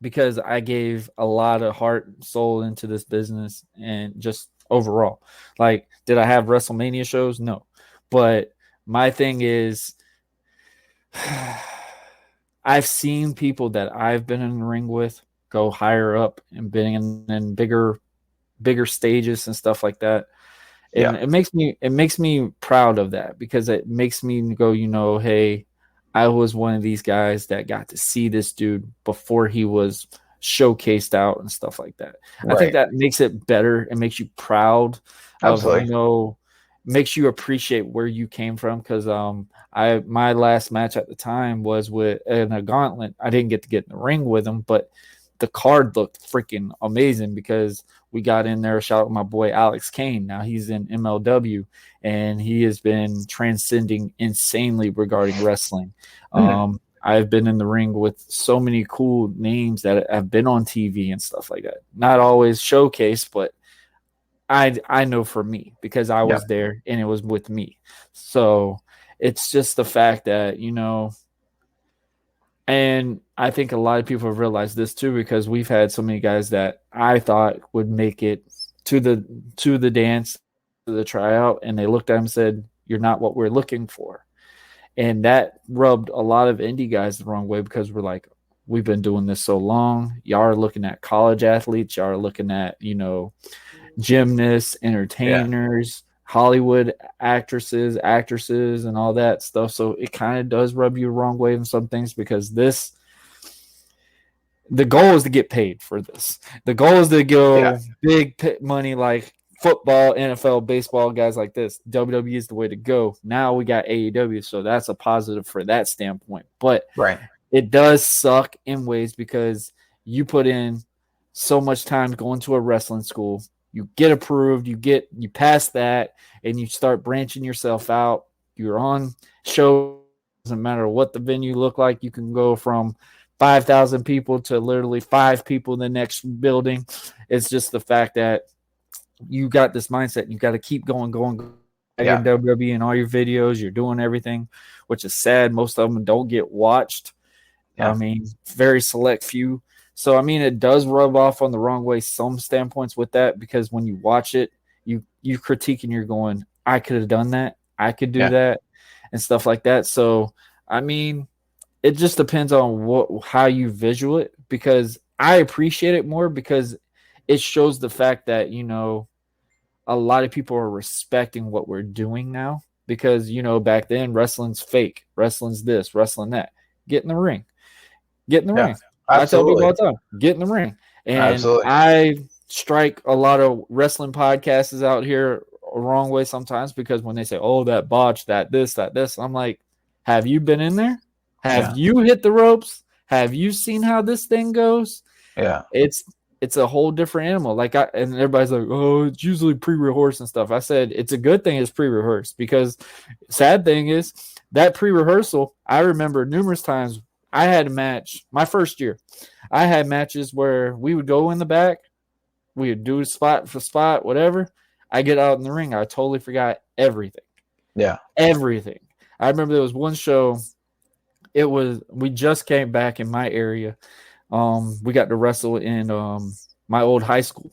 because I gave a lot of heart and soul into this business and just overall. Like, did I have WrestleMania shows? No. But my thing is, I've seen people that I've been in the ring with go higher up and been in bigger stages and stuff like that. And it makes me proud of that because it makes me go, you know, hey, I was one of these guys that got to see this dude before he was showcased out and stuff like that. I think that makes it better. It makes you proud of, you know, makes you appreciate where you came from. Cause my last match at the time was in a gauntlet. I didn't get in the ring with him, but the card looked freaking amazing because we got in there. Shout out my boy Alex Kane. Now he's in MLW and he has been transcending insanely regarding wrestling. I've been in the ring with so many cool names that have been on TV and stuff like that. Not always showcased, but I know for me because I was there and it was with me. So it's just the fact that, you know, and I think a lot of people have realized this too, because we've had so many guys that I thought would make it to the dance, to the tryout, and they looked at him and said, "You're not what we're looking for." And that rubbed a lot of indie guys the wrong way because we're like, we've been doing this so long. Y'all are looking at college athletes. Y'all are looking at, you know, gymnasts, entertainers, Hollywood actresses, and all that stuff. So it kind of does rub you the wrong way in some things because the goal is to get paid for this. The goal is to go big money like football, NFL, baseball, guys like this. WWE is the way to go. Now we got AEW, so that's a positive for that standpoint. But it does suck in ways because you put in so much time going to a wrestling school. You get approved, you pass that, and you start branching yourself out. You're on shows, doesn't matter what the venue look like. You can go from 5,000 people to literally 5 people in the next building. It's just the fact that you got this mindset and you got to keep going. In WWE and all your videos, you're doing everything, which is sad. Most of them don't get watched. I mean, very select few. So, I mean, it does rub off on the wrong way, some standpoints with that, because when you watch it, you critique and you're going, I could have done that. I could do that and stuff like that. So, I mean, it just depends on how you visual it, because I appreciate it more because it shows the fact that, you know, a lot of people are respecting what we're doing now because, you know, back then wrestling's fake, wrestling's this, wrestling that. Get in the ring. Ring. I tell people all the time, get in the ring. And I strike a lot of wrestling podcasts out here a wrong way sometimes because when they say, oh, that botch, that this, I'm like, have you been in there? Have you hit the ropes? Have you seen how this thing goes? Yeah. It's a whole different animal. Like and everybody's like, oh, it's usually pre-rehearsed and stuff. I said, it's a good thing it's pre-rehearsed because sad thing is that pre-rehearsal, I remember numerous times I had a match my first year. I had matches where we would go in the back. We would do spot for spot, whatever. I get out in the ring. I totally forgot everything. Yeah. Everything. I remember there was one show. We just came back in my area. We got to wrestle in my old high school.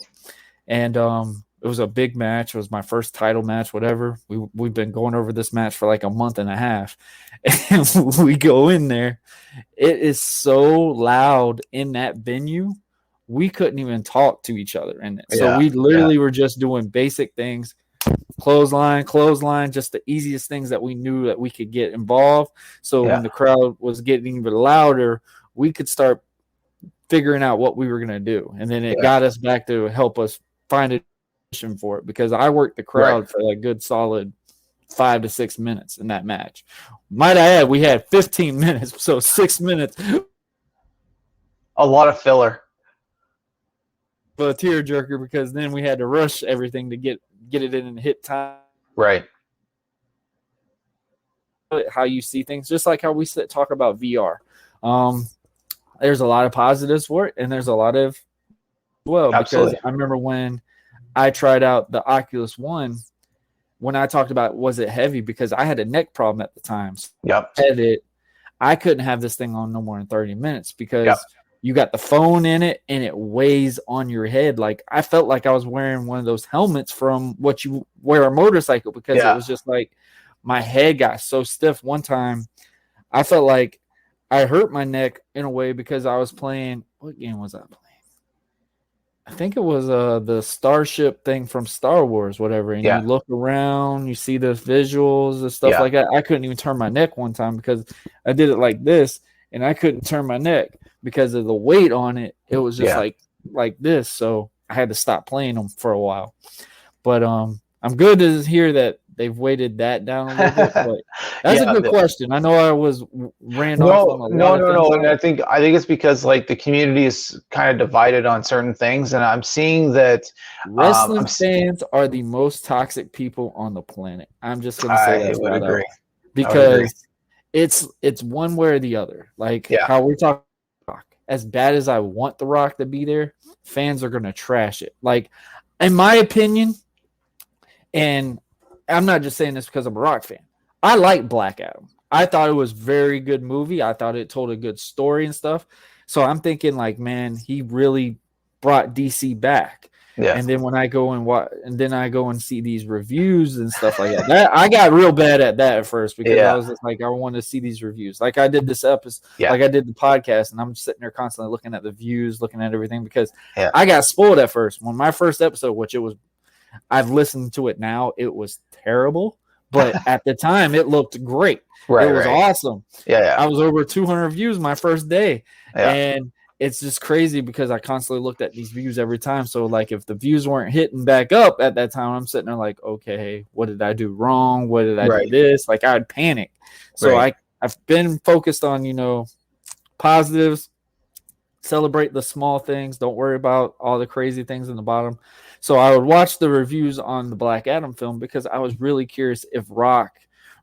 And it was a big match. It was my first title match, whatever. We've been going over this match for like a month and a half. And we go in there. It is so loud in that venue. We couldn't even talk to each other. And so we literally were just doing basic things, clothesline, just the easiest things that we knew that we could get involved. So when the crowd was getting even louder, we could start figuring out what we were going to do. And then it got us back to help us find a position for it, because I worked the crowd for a good solid 5 to 6 minutes in that match. Might I add, we had 15 minutes, so 6 minutes. A lot of filler. A tearjerker, because then we had to rush everything to get it in and hit time. Right. How you see things, just like how we talk about VR. There's a lot of positives for it, and there's a lot of because I remember when I tried out the Oculus One, when I talked about was it heavy, because I had a neck problem at the time. I couldn't have this thing on no more than 30 minutes because you got the phone in it and it weighs on your head. Like I felt like I was wearing one of those helmets from what you wear a motorcycle, because it was just like my head got so stiff. One time I felt like I hurt my neck in a way because I was playing. What game was I playing? I think it was the Starship thing from Star Wars, whatever. And you look around, you see the visuals and stuff like that. I couldn't even turn my neck one time because I did it like this, and I couldn't turn my neck because of the weight on it. It was just like this. So I had to stop playing them for a while. But I'm good to hear that they've weighted that down a little bit. But that's a good question. I know I was ran off on a lot of things. And I think it's because like the community is kind of divided on certain things, and I'm seeing that wrestling fans are the most toxic people on the planet. I'm just gonna say that. I would agree. Because it's one way or the other. Like how we're talking Rock. As bad as I want The Rock to be there, fans are gonna trash it. Like, in my opinion, and I'm not just saying this because I'm a Rock fan. I like Black Adam. I thought it was a very good movie. I thought it told a good story and stuff. So I'm thinking like, man, he really brought DC back. Yeah. And then when I go and watch, and then I go and see these reviews and stuff like that, I got real bad at that at first, because I was just like, I want to see these reviews. Like I did this episode, like I did the podcast, and I'm sitting there constantly looking at the views, looking at everything, because I got spoiled at first. When my first episode, which it was, I've listened to it now, it was terrible, but at the time it looked great. It was awesome. I was over 200 views my first day, and it's just crazy because I constantly looked at these views every time. So like if the views weren't hitting back up at that time, I'm sitting there like, okay, what did I do wrong? What did I do this? Like I'd panic. So I've been focused on, positives, celebrate the small things. Don't worry about all the crazy things in the bottom. So I would watch the reviews on the Black Adam film because I was really curious if Rock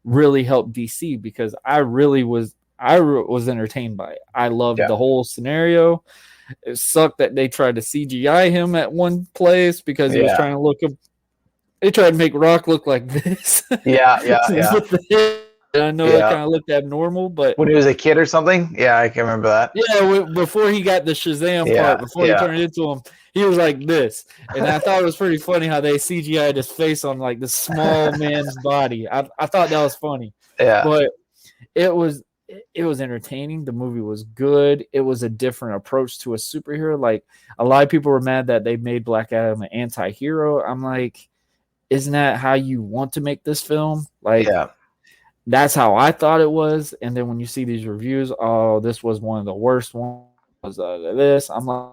really helped DC, because I was entertained by it. I loved the whole scenario. It sucked that they tried to CGI him at one place because he was trying to look. They tried to make Rock look like this. I know that kind of looked abnormal, but when he was a kid or something, I can remember that. Yeah, before he got the Shazam part, before he turned into him, he was like this, and I thought it was pretty funny how they CGI'd his face on like the small man's body. I thought that was funny. But it was entertaining. The movie was good. It was a different approach to a superhero. Like a lot of people were mad that they made Black Adam an anti-hero. I'm like, isn't that how you want to make this film? Like, that's how I thought it was. And then when you see these reviews, oh, this was one of the worst ones. This, I'm like,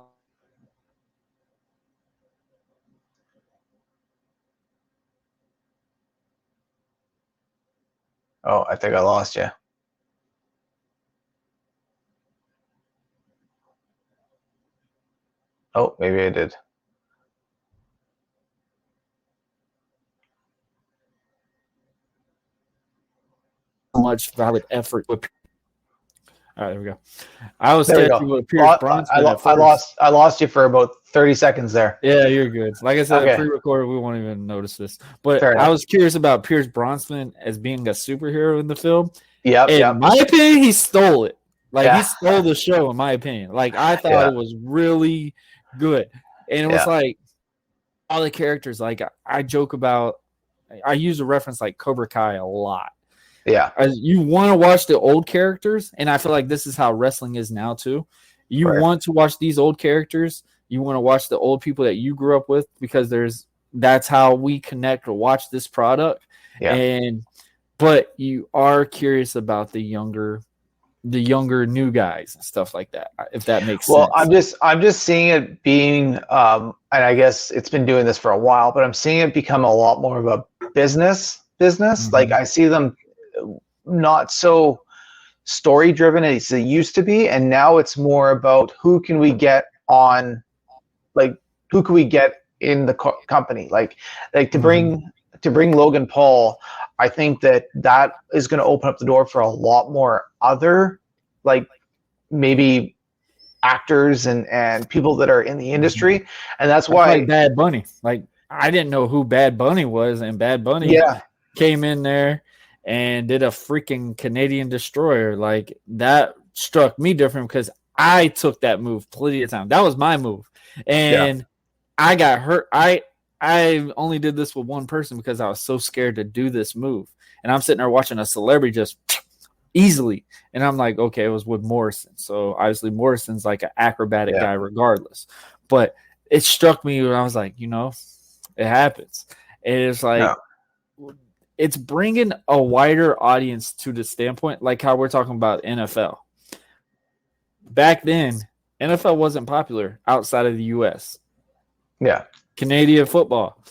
oh, I think I lost you. Oh, maybe I did. Much valid effort. All right, there we go. I was sketchy with Pierce Bronson. I lost you for about 30 seconds there. Yeah, you're good. Like I said, pre-recorded, we won't even notice this. But I was curious about Pierce Bronson as being a superhero in the film. In my opinion, he stole it. Like he stole the show, in my opinion. Like I thought it was really good. And it was like all the characters, like I joke about, I use a reference like Cobra Kai a lot. You want to watch the old characters, and I feel like this is how wrestling is now too. You want to watch these old characters. You want to watch the old people that you grew up with, because there's that's how we connect or watch this product. Yeah. But you are curious about the younger new guys and stuff like that, if that makes Well, sense. I'm just seeing it being, and I guess it's been doing this for a while, but I'm seeing it become a lot more of a business. Like I see them not so story driven as it used to be, and now it's more about who can we get on, like who can we get in the company, like to bring Logan Paul. I think that is going to open up the door for a lot more other, like maybe actors and people that are in the industry, and that's why like Bad Bunny. Like I didn't know who Bad Bunny was, and Bad Bunny came in there and did a freaking Canadian Destroyer. Like that struck me different because I took that move plenty of time. That was my move, and I got hurt. I only did this with one person because I was so scared to do this move, and I'm sitting there watching a celebrity just easily, and I'm like, okay, it was with Morrison. So obviously Morrison's like an acrobatic guy regardless, but it struck me when I was like, it happens. And it's like it's bringing a wider audience to the standpoint, like how we're talking about NFL. Back then, NFL wasn't popular outside of the US. Canadian football,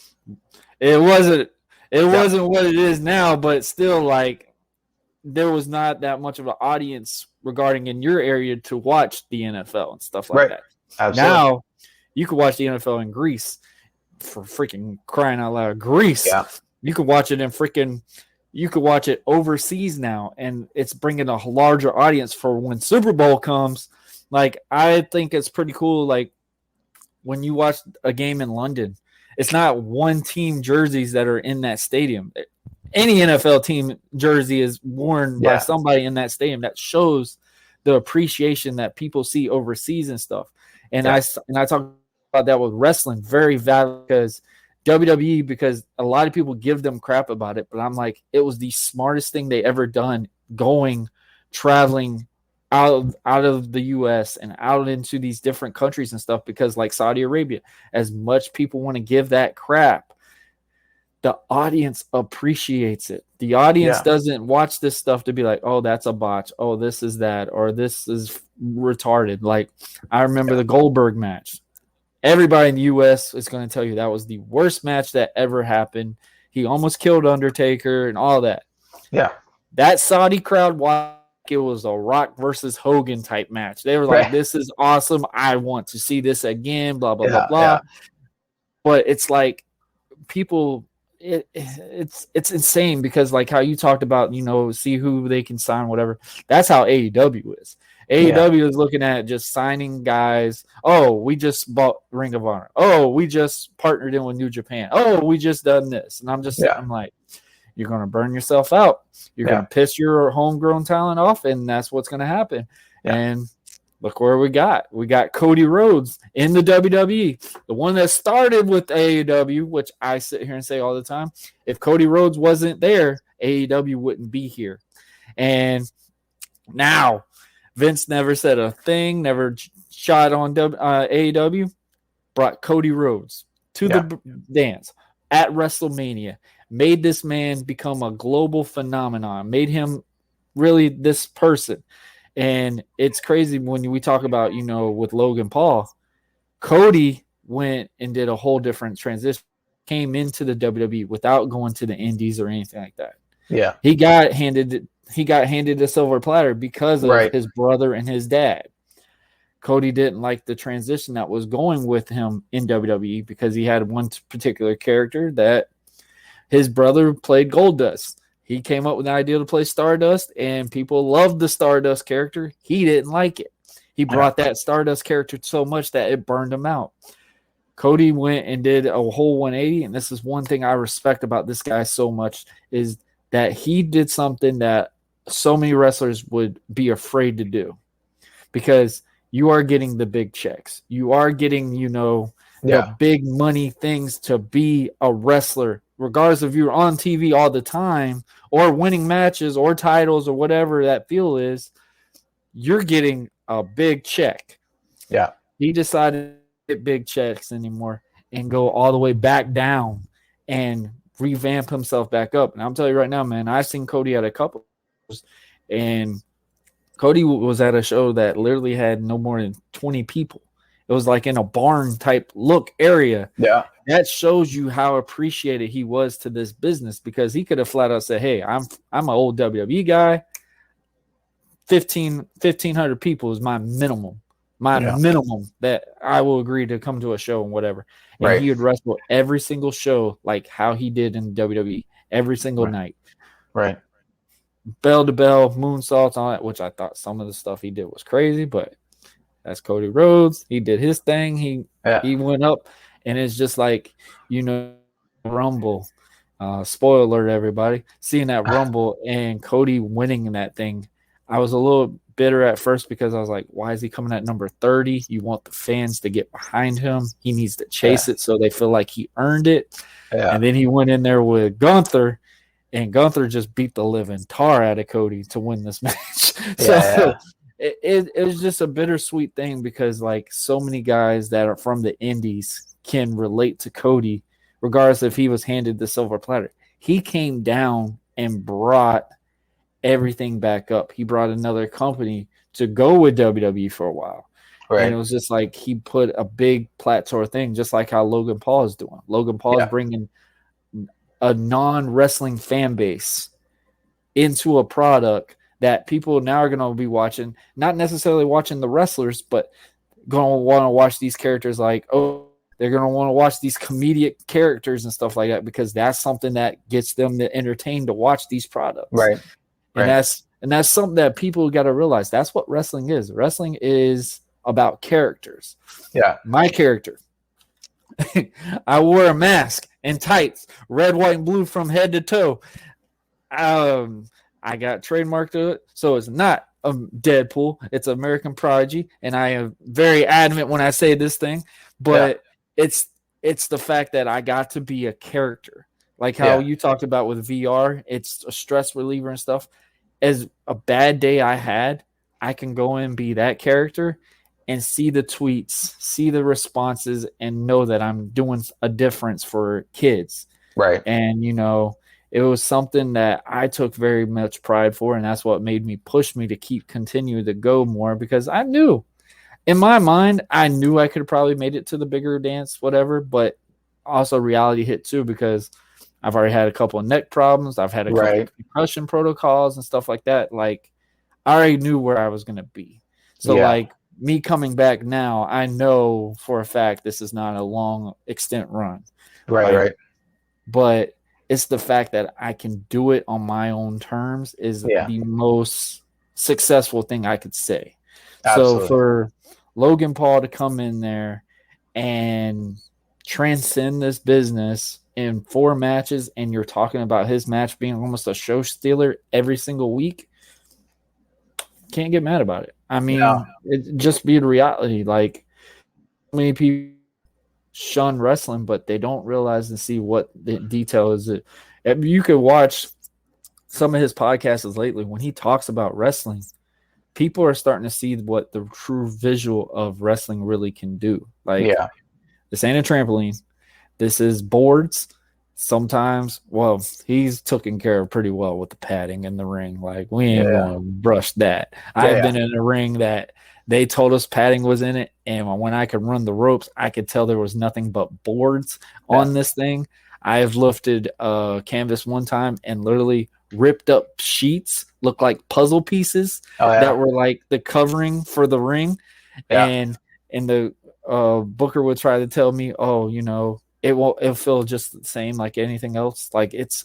it wasn't what it is now, but still, like, there was not that much of an audience regarding in your area to watch the NFL and stuff like that. Absolutely. Now you can watch the NFL in Greece, for freaking crying out loud. Greece. Yeah. You can watch it you could watch it overseas now, and it's bringing a larger audience for when Super Bowl comes. Like, I think it's pretty cool. Like, when you watch a game in London, it's not one team jerseys that are in that stadium. Any NFL team jersey is worn by somebody in that stadium. That shows the appreciation that people see overseas and stuff. And I talk about that with wrestling, very valid, because WWE, because a lot of people give them crap about it, but I'm like, it was the smartest thing they ever done, traveling out of the US and out into these different countries and stuff, because like Saudi Arabia, as much people want to give that crap, the audience appreciates it. The audience doesn't watch this stuff to be like, oh, that's a botch. Oh, this is that, or this is retarded. Like, I remember the Goldberg match. Everybody in the US is going to tell you that was the worst match that ever happened. He almost killed Undertaker and all that. Yeah. That Saudi crowd watched it was a Rock versus Hogan type match. They were like, this is awesome. I want to see this again, blah, blah, blah, blah. Yeah. But it's like people... It's insane, because like how you talked about, see who they can sign, whatever. That's how AEW is. AEW is looking at just signing guys. Oh, we just bought Ring of Honor. Oh, we just partnered in with New Japan. Oh, we just done this. And I'm like, you're going to burn yourself out. You're going to piss your homegrown talent off, and that's what's going to happen. Yeah. And look where we got. We got Cody Rhodes in the WWE, the one that started with AEW, which I sit here and say all the time. If Cody Rhodes wasn't there, AEW wouldn't be here. And now Vince never said a thing, never shot on AEW, brought Cody Rhodes to the dance at WrestleMania, made this man become a global phenomenon, made him really this person. And it's crazy when we talk about, with Logan Paul, Cody went and did a whole different transition, came into the WWE without going to the Indies or anything like that. Yeah. He got handed a silver platter because of his brother and his dad. Cody didn't like the transition that was going with him in WWE, because he had one particular character that his brother played Goldust. He came up with the idea to play Stardust, and people loved the Stardust character. He didn't like it. He brought that Stardust character so much that it burned him out. Cody went and did a whole 180, and this is one thing I respect about this guy so much, is that he did something that so many wrestlers would be afraid to do, because you are getting the big checks. You are getting, the big money things to be a wrestler, regardless if you're on TV all the time or winning matches or titles or whatever that feel is, you're getting a big check. Yeah. He decided to get big checks anymore. and go all the way back down and revamp himself back up. And I'm telling you right now, man, I've seen Cody at a couple, and Cody was at a show that literally had no more than 20 people. It was like in a barn type look area. Yeah. That shows you how appreciated he was to this business, because he could have flat out said, hey, I'm an old WWE guy. 1,500 people is my minimum. Minimum that I will agree to come to a show and whatever. And he would wrestle every single show like how he did in WWE every single night. Right. Bell to bell, moonsaults, all that, which I thought some of the stuff he did was crazy, but that's Cody Rhodes. He did his thing. He went up, and it's just like, Rumble. Spoiler alert, everybody. Seeing that Rumble and Cody winning that thing, I was a little bitter at first because I was like, why is he coming at number 30? You want the fans to get behind him. He needs to chase it so they feel like he earned it. Yeah. And then he went in there with Gunther, and Gunther just beat the living tar out of Cody to win this match. It was just a bittersweet thing, because like so many guys that are from the indies can relate to Cody, regardless if he was handed the silver platter. He came down and brought everything back up. He brought another company to go with WWE for a while. Right. And it was just like he put a big plateau thing, just like how Logan Paul is doing. Logan Paul is bringing a non-wrestling fan base into a product that people now are going to be watching, not necessarily watching the wrestlers, but going to want to watch these characters like, they're going to want to watch these comedic characters and stuff like that, because that's something that gets them to entertain to watch these products. Right. And that's something that people got to realize. That's what wrestling is. Wrestling is about characters. Yeah. My character. I wore a mask and tights, red, white, and blue from head to toe. I got trademarked to it, so it's not a Deadpool. It's American Prodigy, and I am very adamant when I say this thing. But it's the fact that I got to be a character, like how you talked about with VR. It's a stress reliever and stuff. As a bad day I had, I can go in and be that character and see the tweets, see the responses, and know that I'm doing a difference for kids. Right. And, it was something that I took very much pride for, and that's what made me push me to continue to go more, because I knew, in my mind, I knew I could have probably made it to the bigger dance, whatever, but also reality hit too, because I've already had a couple of neck problems. I've had a couple of concussion protocols and stuff like that. Like, I already knew where I was going to be. So, like, me coming back now, I know for a fact this is not a long extent run. Right. But it's the fact that I can do it on my own terms is the most successful thing I could say. Absolutely. So for Logan Paul to come in there and transcend this business in 4 matches, and you're talking about his match being almost a show stealer every single week, can't get mad about it. I mean, it just be the reality. Like, many people shun wrestling, but they don't realize and see what the detail is. You could watch some of his podcasts lately. When he talks about wrestling, people are starting to see what the true visual of wrestling really can do. Like, this ain't a trampoline. This is boards. Sometimes, he's taken care of pretty well with the padding in the ring. Like, we ain't going to brush that. I've been in a ring that they told us padding was in it, and when I could run the ropes, I could tell there was nothing but boards on this thing. I have lifted canvas one time and literally ripped up sheets, looked like puzzle pieces that were like the covering for the ring. And the booker would try to tell me, it'll feel just the same like anything else. Like, it's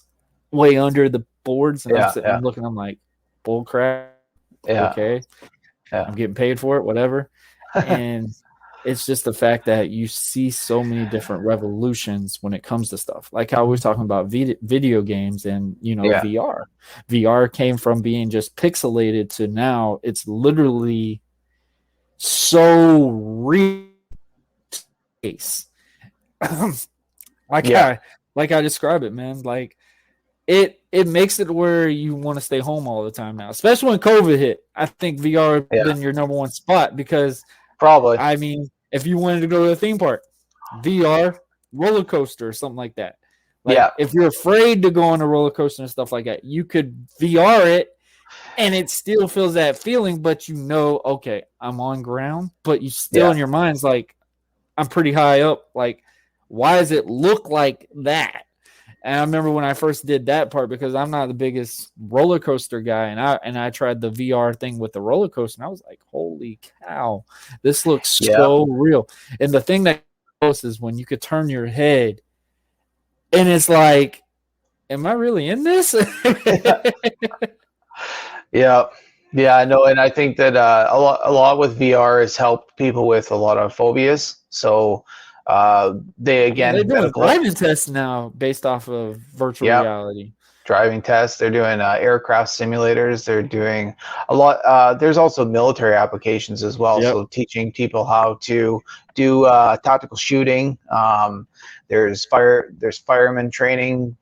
way under the boards, and I'm sitting looking, I'm like, bull crap. Okay. I'm getting paid for it, whatever. And it's just the fact that you see so many different revolutions when it comes to stuff. Like how we were talking about video games and, VR. VR came from being just pixelated to now it's literally so real. Like I describe it, man. Like, it makes it where you want to stay home all the time now, especially when COVID hit. I think VR has been your number one spot, because probably, I mean, if you wanted to go to a theme park, VR, roller coaster or something like that. Like Yeah. if you're afraid to go on a roller coaster and stuff like that, you could VR it and it still feels that feeling, but you know, okay, I'm on ground, but you still in your mind's like, I'm pretty high up. Like, why does it look like that? And I remember when I first did that part, because I'm not the biggest roller coaster guy, and I tried the VR thing with the roller coaster, and I was like, holy cow, this looks so real. And the thing that most is when you could turn your head and it's like, am I really in this? Yeah. Yeah, no, and I think that a lot with VR has helped people with a lot of phobias. So they again They're doing medical driving tests now based off of virtual reality. driving tests. They're doing aircraft simulators. They're doing a lot. There's also military applications as well. Yep. So teaching people how to do tactical shooting. There's fireman training,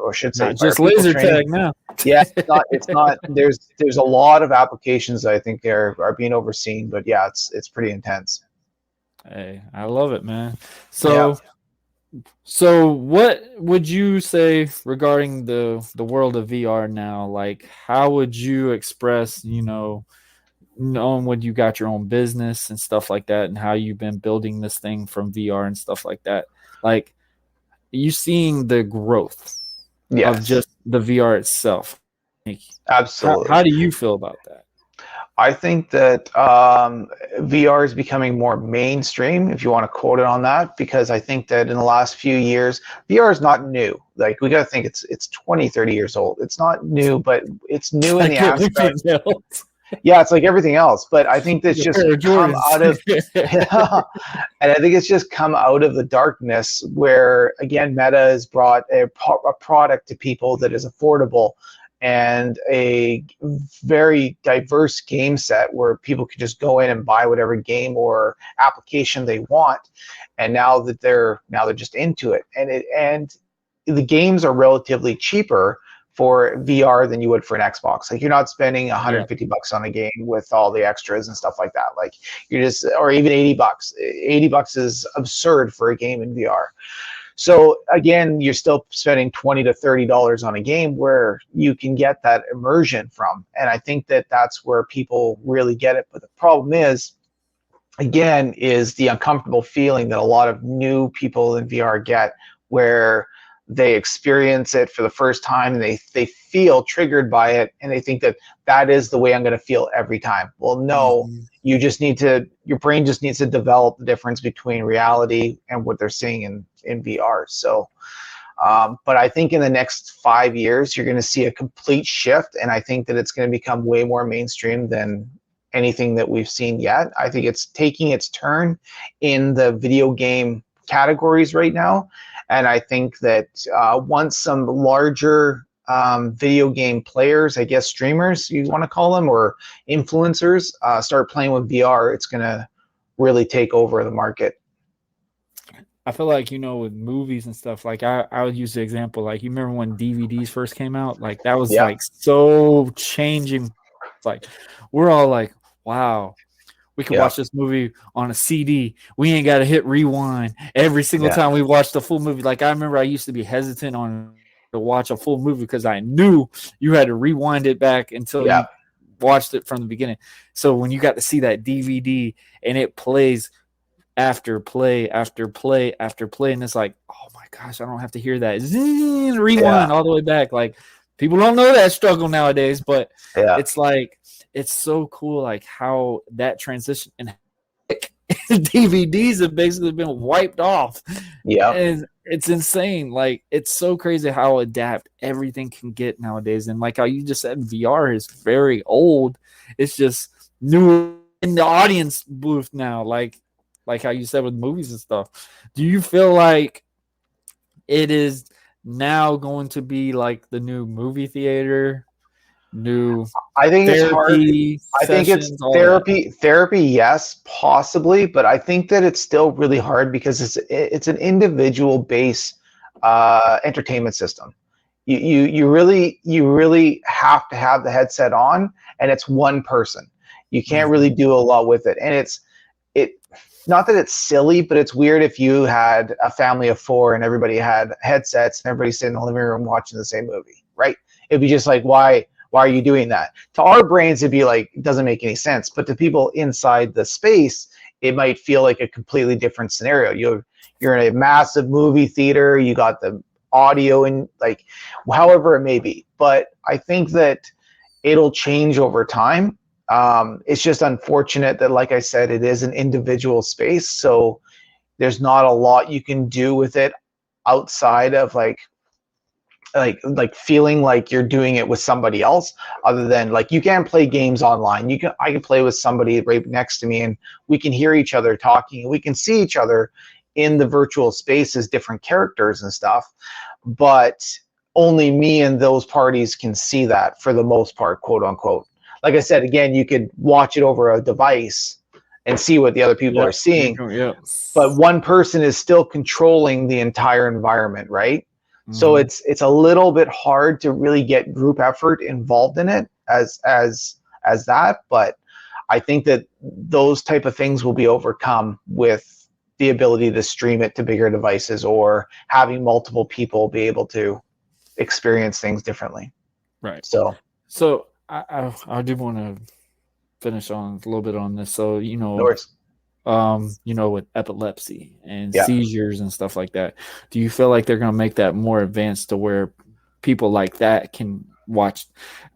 or should say, Not just laser training. tag now. Yeah, it's not. There's a lot of applications that I think are being overseen. But yeah, it's pretty intense. Hey, I love it, man. So what would you say regarding the world of VR now? Like, how would you express, knowing when you got your own business and stuff like that, and how you've been building this thing from VR and stuff like that? Like, you seeing the growth of just the VR itself? Like, Absolutely. How do you feel about that? I think that VR is becoming more mainstream, if you want to quote it on that, because I think that in the last few years, VR is not new. Like, we got to think it's 20, 30 years old. It's not new, but it's new in the aspect. Yeah, it's like everything else. But I think that's just come out of, and I think it's just come out of the darkness where, again, Meta has brought a product to people that is affordable and a very diverse game set where people can just go in and buy whatever game or application they want. And now that they're just into it, and the games are relatively cheaper for VR than you would for an Xbox. Like, you're not spending $150 on a game with all the extras and stuff like that. Like, you're just, or even $80. $80 is absurd for a game in VR. So again, you're still spending $20 to $30 on a game where you can get that immersion from. And I think that that's where people really get it. But the problem is, again, is the uncomfortable feeling that a lot of new people in VR get, where they experience it for the first time and they feel triggered by it, and they think that is the way I'm going to feel every time. Well, no, you just need to, your brain just needs to develop the difference between reality and what they're seeing in VR. So, but I think in the next 5 years, you're going to see a complete shift, and I think that it's going to become way more mainstream than anything that we've seen yet. I think it's taking its turn in the video game categories right now. And I think that once some larger video game players, I guess streamers you want to call them, or influencers, start playing with VR, it's going to really take over the market. I feel like, with movies and stuff, like I would use the example, like, you remember when DVDs first came out? Like, that was like so changing. Like, we're all like, wow, we can watch this movie on a CD. We ain't got to hit rewind every single time we watch the full movie. Like, I remember I used to be hesitant to watch a full movie because I knew you had to rewind it back until you watched it from the beginning. So when you got to see that DVD and it plays after play after play after play, and it's like, oh my gosh, I don't have to hear that rewind all the way back. Like, people don't know that struggle nowadays, but it's like, it's so cool, like, how that transition and DVDs have basically been wiped off. Yeah, and it's insane. Like, it's so crazy how adapt everything can get nowadays. And like how you just said, VR is very old. It's just new in the audience booth now. Like how you said with movies and stuff. Do you feel like it is now going to be like the new movie theater? I think it's hard. I think it's therapy, yes, possibly, but I think that it's still really hard because it's an individual based entertainment system. You really have to have the headset on, and it's one person. You can't really do a lot with it, and it, not that it's silly, but it's weird if you had a family of 4 and everybody had headsets and everybody's sitting in the living room watching the same movie, right? It'd be just like, why are you doing that? To our brains, it'd be like, it doesn't make any sense. But to people inside the space, it might feel like a completely different scenario. You're in a massive movie theater, you got the audio and like, however it may be. But I think that it'll change over time. It's just unfortunate that, like I said, it is an individual space, so there's not a lot you can do with it outside of like feeling like you're doing it with somebody else, other than like you can play games online. I can play with somebody right next to me and we can hear each other talking. We can see each other in the virtual space as different characters and stuff, but only me and those parties can see that for the most part, quote unquote. Like I said, again, you could watch it over a device and see what the other people are seeing, but one person is still controlling the entire environment, right? Mm-hmm. So it's a little bit hard to really get group effort involved in it as that, but I think that those type of things will be overcome with the ability to stream it to bigger devices or having multiple people be able to experience things differently. Right. So I do want to finish on a little bit on this. So, with epilepsy and seizures and stuff like that, do you feel like they're going to make that more advanced to where people like that can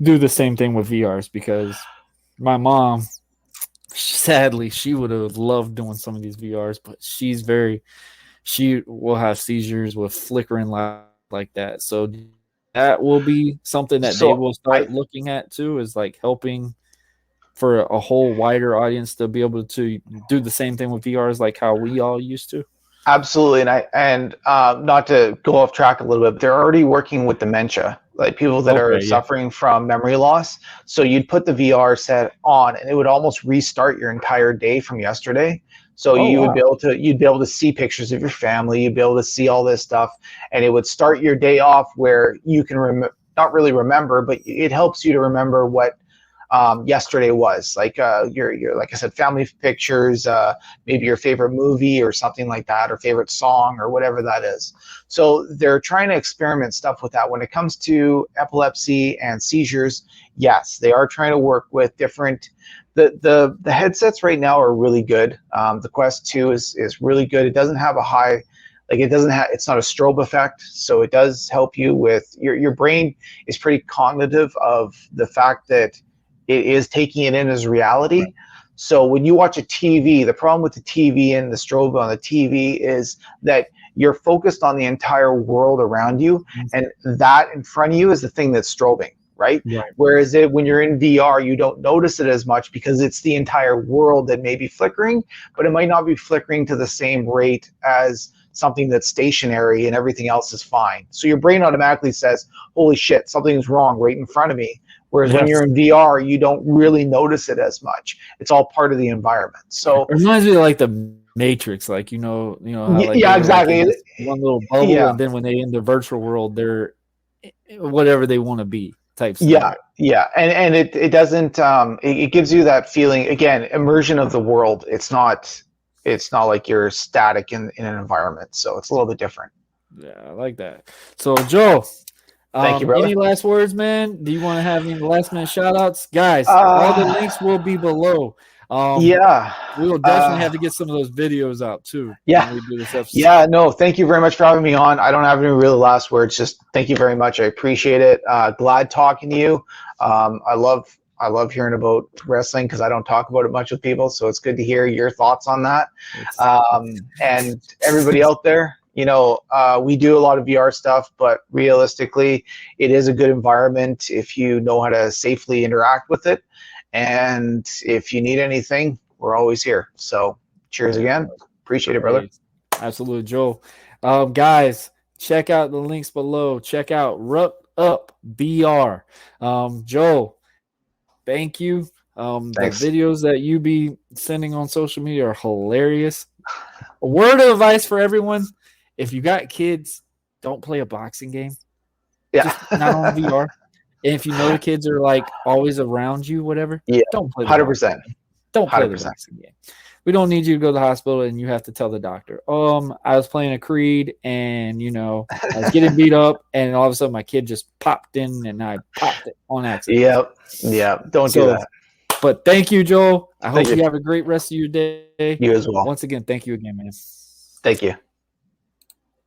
do the same thing with VRs? Because my mom, sadly, she would have loved doing some of these VRs, but she will have seizures with flickering light like that. So that will be something that they will start looking at too, is like helping for a whole wider audience to be able to do the same thing with VRs like how we all used to. Absolutely. And not to go off track a little bit, but they're already working with dementia, like people that are suffering from memory loss. So you'd put the VR set on and it would almost restart your entire day from yesterday. So you'd be able to see pictures of your family, you'd be able to see all this stuff, and it would start your day off where you can not really remember, but it helps you to remember what yesterday was, like your like I said, family pictures, maybe your favorite movie or something like that, or favorite song or whatever that is. So they're trying to experiment stuff with that. When it comes to epilepsy and seizures, yes, they are trying to work with different. The headsets right now are really good. The Quest 2 is really good. It doesn't have a high, it's not a strobe effect, so it does help you with your brain is pretty cognitive of the fact that it is taking it in as reality. So when you watch a TV, the problem with the TV and the strobe on the TV is that you're focused on the entire world around you, and that in front of you is the thing that's strobing. Right? Whereas when you're in VR, you don't notice it as much because it's the entire world that may be flickering, but it might not be flickering to the same rate as something that's stationary and everything else is fine. So your brain automatically says, holy shit, something's wrong right in front of me. Whereas when you're in VR, you don't really notice it as much. It's all part of the environment. So it reminds me of like the Matrix, like, how, like, exactly. Like one little bubble, and then when they in the virtual world, they're whatever they want to be. Yeah, and it doesn't it gives you that feeling, again, immersion of the world. It's not like you're static in an environment, so it's a little bit different. Yeah, I like that. So Joe, thank you, brother. Any last words, man? Do you want to have any last minute shout outs? Guys, all the links will be below. We will definitely have to get some of those videos out too. When we do this episode. No, thank you very much for having me on. I don't have any really last words. Just thank you very much. I appreciate it. Glad talking to you. I love hearing about wrestling because I don't talk about it much with people. So it's good to hear your thoughts on that. And everybody out there, we do a lot of VR stuff, but realistically, it is a good environment if you know how to safely interact with it. And if you need anything, we're always here. So cheers again. Appreciate it, brother. Absolutely, Joel. Guys, check out the links below. Check out Ruck Up BR. Joel, thank you. Thanks. The videos that you be sending on social media are hilarious. A word of advice for everyone: if you got kids, don't play a boxing game. Just not on VR. And if you know the kids are like always around you, whatever, don't play 100%. Don't play the boxing game. we don't need you to go to the hospital, and you have to tell the doctor, I was playing a Creed, and I was getting beat up, and all of a sudden my kid just popped in, and I popped it on accident. Yep. Don't do that. But thank you, Joel. I hope you. you have a great rest of your day. You as well. Once again, thank you again, man. Thank you.